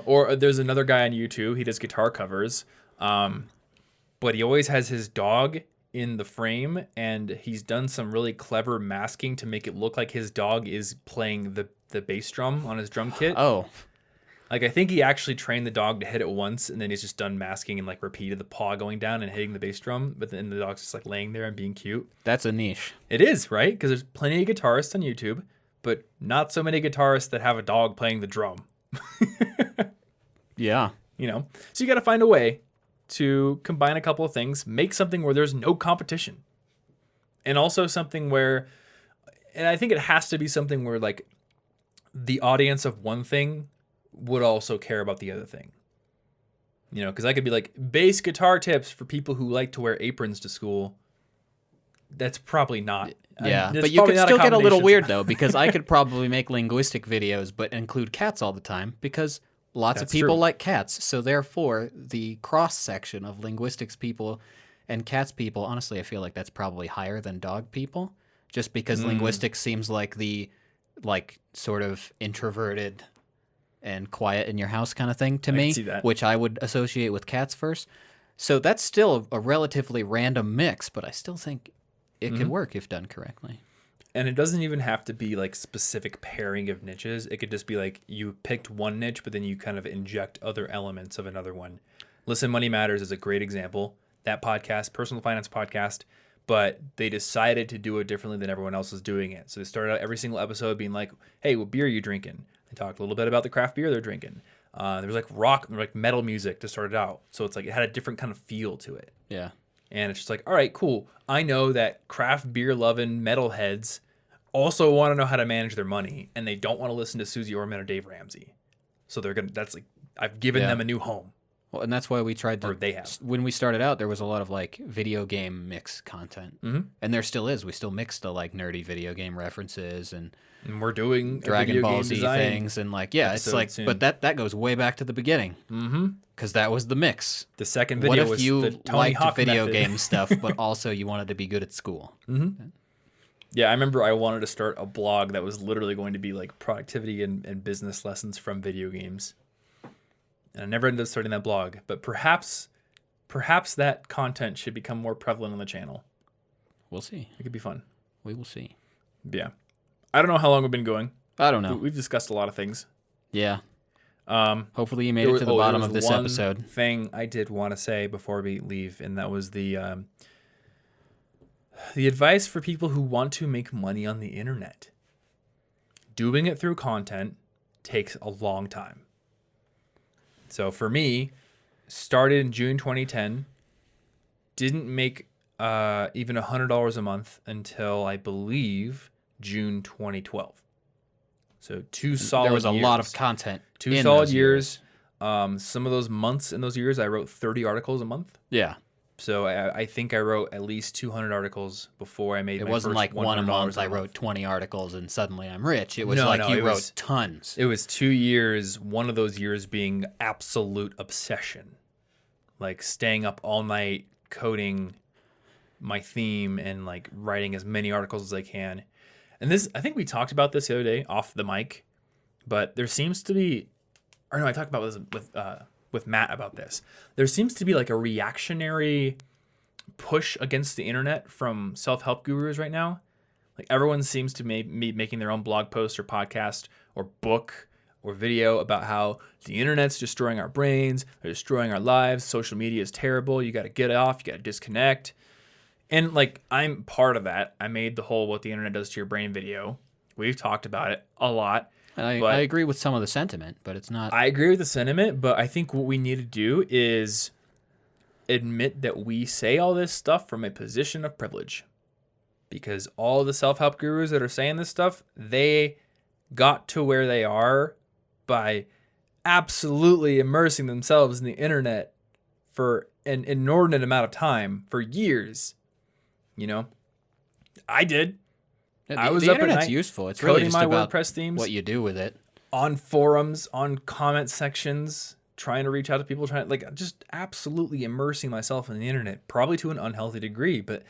Or there's another guy on YouTube. He does guitar covers. But he always has his dog in the frame, and he's done some really clever masking to make it look like his dog is playing the bass drum on his drum kit.
Oh.
Like, I think he actually trained the dog to hit it once, and then he's just done masking and, like, repeated the paw going down and hitting the bass drum, but then the dog's just, like, laying there and being cute.
That's a niche.
It is, right? Because there's plenty of guitarists on YouTube, but not so many guitarists that have a dog playing the drum.
Yeah.
You know? So you got to find a way to combine a couple of things, make something where there's no competition. And also something where, and I think it has to be something where, like, the audience of one thing would also care about the other thing. You know, because I could be like, bass guitar tips for people who like to wear aprons to school. That's probably not.
Yeah, but you could still get a little weird, though, because I could probably make linguistic videos but include cats all the time because lots of people like cats. So therefore, the cross-section of linguistics people and cats people, honestly, I feel like that's probably higher than dog people, just because linguistics seems like the, like, sort of introverted and quiet in your house kind of thing to me, which I would associate with cats first. So that's still a relatively random mix, but I still think it could work if done correctly.
And it doesn't even have to be like specific pairing of niches. It could just be like you picked one niche, but then you kind of inject other elements of another one. Listen, Money Matters is a great example. That podcast, personal finance podcast, but they decided to do it differently than everyone else was doing it. So they started out every single episode being like, hey, what beer are you drinking? They talked a little bit about the craft beer they're drinking. There was like rock, like metal music to start it out. So it's like it had a different kind of feel to it.
Yeah.
And it's just like, all right, cool. I know that craft beer loving metalheads also want to know how to manage their money, and they don't want to listen to Susie Orman or Dave Ramsey. So they're gonna. That's like I've given them a new home.
Well, and that's why we tried to.
Or they have.
When we started out, there was a lot of like video game mix content, and there still is. We still mix the like nerdy video game references and
we're doing
Dragon Ball Z things, and like it's like, soon. But that goes way back to the beginning, because that was the mix.
The second video was the Tony
What if you liked
Hawk
video
method.
game stuff, but also you wanted to be good at school?
Yeah, I remember I wanted to start a blog that was literally going to be like productivity and business lessons from video games. And I never ended up starting that blog, but perhaps that content should become more prevalent on the channel.
We'll see.
It could be fun.
We will see.
Yeah. I don't know how long we've been going.
I don't know.
We've discussed a lot of things.
Yeah. Hopefully you made it to the bottom of this episode.
One thing I did want to say before we leave, and that was the advice for people who want to make money on the internet. Doing it through content takes a long time. So for me, started in June 2010, didn't make even $100 a month until I believe June 2012. So 2 solid years.
There was a lot of content.
2 solid years. Some of those months in those years, I wrote 30 articles a month.
Yeah.
So I think I wrote at least 200 articles before I made my first $100
It wasn't like one a month. I wrote 20 articles and suddenly I'm rich. It was you wrote tons.
It was 2 years, one of those years being absolute obsession. Like staying up all night coding my theme and like writing as many articles as I can. And this, I think we talked about this the other day off the mic, but there seems to be, or no, I talked about this with Matt about this. There seems to be like a reactionary push against the internet from self-help gurus right now. Like everyone seems to be making their own blog post or podcast or book or video about how the internet's destroying our brains, they're destroying our lives, social media is terrible, you got to get off, you got to disconnect. And like I'm part of that. I made the whole what the internet does to your brain video. We've talked about it a lot.
And I agree with some of the sentiment, but it's not...
I agree with the sentiment, but I think what we need to do is admit that we say all this stuff from a position of privilege. Because all the self-help gurus that are saying this stuff, they got to where they are by absolutely immersing themselves in the internet for an inordinate amount of time, for years. You know? I did. I was up at night
useful. It's really just
my
about
WordPress themes,
what you do with it.
On forums, on comment sections, trying to reach out to people, just absolutely immersing myself in the internet, probably to an unhealthy degree. But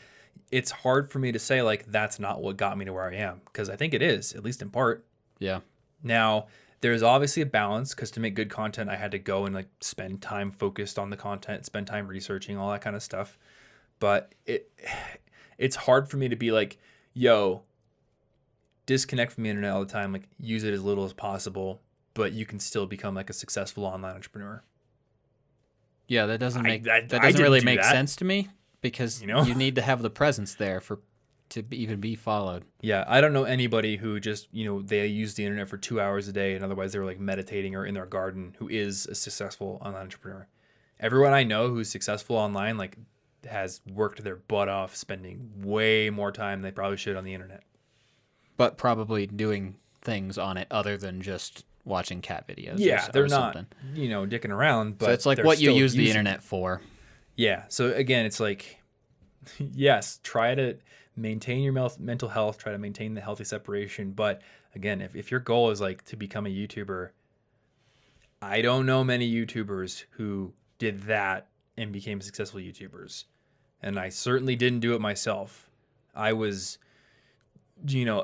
it's hard for me to say like that's not what got me to where I am, because I think it is, at least in part.
Yeah.
Now there's obviously a balance, because to make good content, I had to go and like spend time focused on the content, spend time researching all that kind of stuff. But it's hard for me to be like, yo, disconnect from the internet all the time, like use it as little as possible, but you can still become like a successful online entrepreneur.
Yeah, that doesn't make
I
that doesn't really
didn't do
make
that.
sense to me because you need to have the presence there to even be followed.
Yeah, I don't know anybody who just, they use the internet for 2 hours a day and otherwise they're like meditating or in their garden who is a successful online entrepreneur. Everyone I know who's successful online like has worked their butt off spending way more time than they probably should on the internet.
But probably doing things on it other than just watching cat videos.
Yeah, they're not,
something.
Dicking around. But
so it's like
they're
what you
still
use the
using
internet for.
Yeah. So again, it's like, yes, try to maintain your mental health, try to maintain the healthy separation. But again, if your goal is like to become a YouTuber, I don't know many YouTubers who did that and became successful YouTubers. And I certainly didn't do it myself. I was,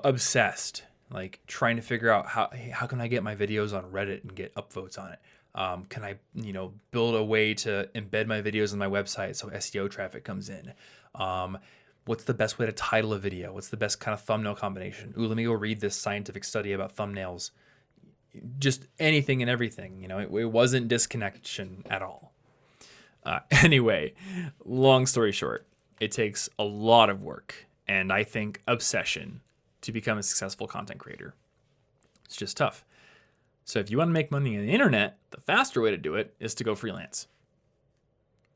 obsessed, like trying to figure out how can I get my videos on Reddit and get upvotes on it? Can I, build a way to embed my videos on my website so SEO traffic comes in? What's the best way to title a video? What's the best kind of thumbnail combination? Ooh, let me go read this scientific study about thumbnails. Just anything and everything, it wasn't disconnection at all. Anyway, long story short, it takes a lot of work and I think obsession to become a successful content creator. It's just tough. So if you want to make money on the internet, the faster way to do it is to go freelance.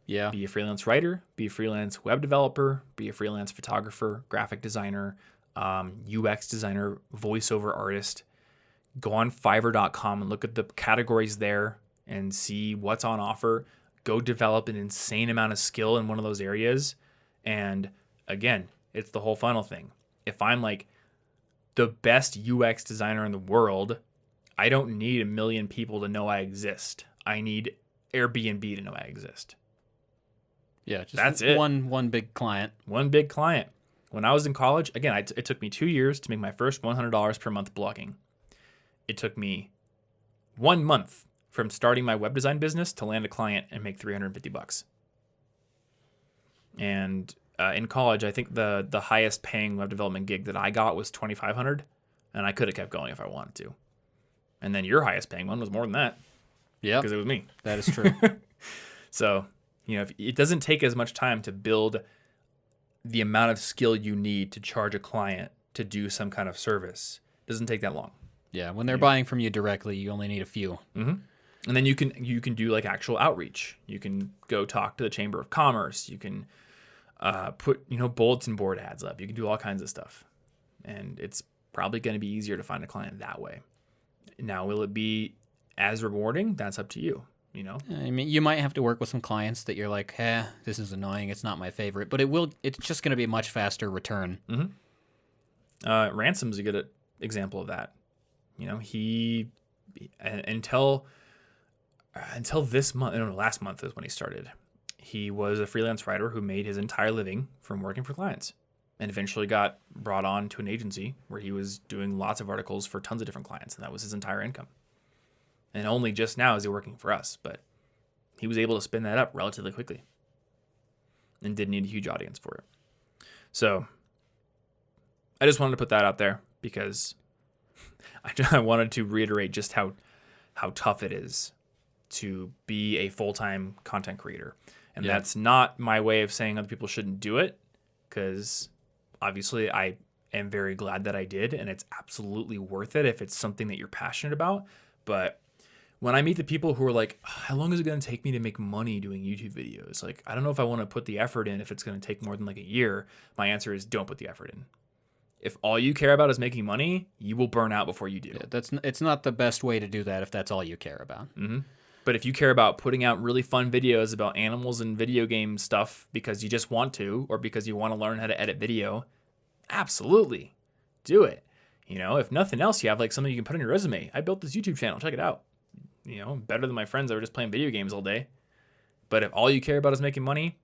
Yeah.
Be a freelance writer, be a freelance web developer, be a freelance photographer, graphic designer, UX designer, voiceover artist. Go on Fiverr.com and look at the categories there and see what's on offer. Go develop an insane amount of skill in one of those areas. And again, it's the whole funnel thing. If I'm like the best UX designer in the world, I don't need 1 million people to know I exist. I need Airbnb to know I exist.
Yeah, just
that's it.
One big client.
One big client. When I was in college, again, it took me 2 years to make my first $100 per month blogging. It took me 1 month from starting my web design business to land a client and make $350. And in college, I think the highest paying web development gig that I got was $2,500, and I could have kept going if I wanted to. And then your highest paying one was more than that.
Yeah,
because it was me.
That is true.
So, if it doesn't take as much time to build the amount of skill you need to charge a client to do some kind of service, it doesn't take that long.
Yeah, when they're buying from you directly, you only need a few.
Mm-hmm. And then you can do like actual outreach. You can go talk to the Chamber of Commerce. You can put bulletin board ads up. You can do all kinds of stuff, and it's probably going to be easier to find a client that way. Now, will it be as rewarding? That's up to you.
I mean, you might have to work with some clients that you're like, this is annoying. It's not my favorite, but it's just going to be a much faster return.
Mm-hmm. Ransom's a good example of that. He until this month, last month is when he started. He was a freelance writer who made his entire living from working for clients, and eventually got brought on to an agency where he was doing lots of articles for tons of different clients, and that was his entire income. And only just now is he working for us, but he was able to spin that up relatively quickly and didn't need a huge audience for it. So I just wanted to put that out there because I wanted to reiterate just how tough it is to be a full-time content creator. And that's not my way of saying other people shouldn't do it, because obviously I am very glad that I did, and it's absolutely worth it if it's something that you're passionate about. But when I meet the people who are like, how long is it going to take me to make money doing YouTube videos? Like, I don't know if I want to put the effort in if it's going to take more than like a year. My answer is don't put the effort in. If all you care about is making money, you will burn out before you do.
Yeah, it's not the best way to do that if that's all you care about.
Mm-hmm. But if you care about putting out really fun videos about animals and video game stuff because you just want to, or because you want to learn how to edit video, absolutely do it. If nothing else, you have like something you can put on your resume. I built this YouTube channel. Check it out. Better than my friends that were just playing video games all day. But if all you care about is making money,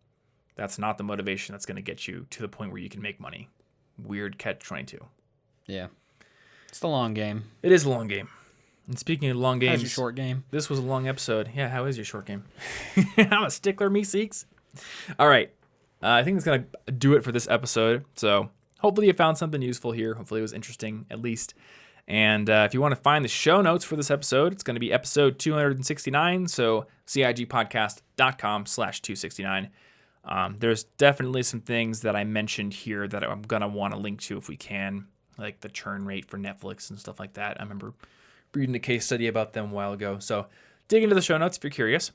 that's not the motivation that's going to get you to the point where you can make money. Weird catch-22.
Yeah. It's the long game.
It is a long game. And speaking of long games,
how's your short game?
This was a long episode. Yeah, how is your short game? I'm a stickler, me seeks. All right. I think that's going to do it for this episode. So hopefully you found something useful here. Hopefully it was interesting, at least. And if you want to find the show notes for this episode, it's going to be episode 269. So cigpodcast.com/269. There's definitely some things that I mentioned here that I'm going to want to link to if we can, like the churn rate for Netflix and stuff like that. I remember reading a case study about them a while ago. So dig into the show notes if you're curious.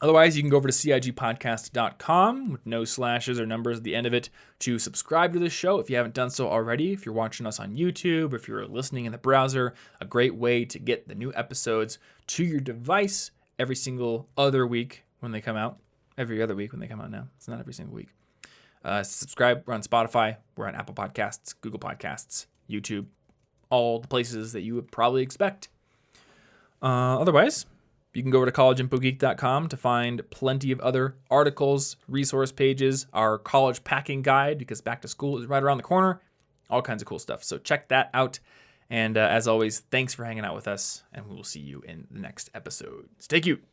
Otherwise, you can go over to cigpodcast.com with no slashes or numbers at the end of it to subscribe to this show if you haven't done so already. If you're watching us on YouTube, or if you're listening in the browser, a great way to get the new episodes to your device every single other week when they come out. Every other week when they come out now. It's not every single week. Subscribe. We're on Spotify. We're on Apple Podcasts, Google Podcasts, YouTube, all the places that you would probably expect. Otherwise, you can go over to collegeinfogeek.com to find plenty of other articles, resource pages, our college packing guide, because back to school is right around the corner, all kinds of cool stuff. So check that out. And as always, thanks for hanging out with us, and we will see you in the next episode. Stay cute.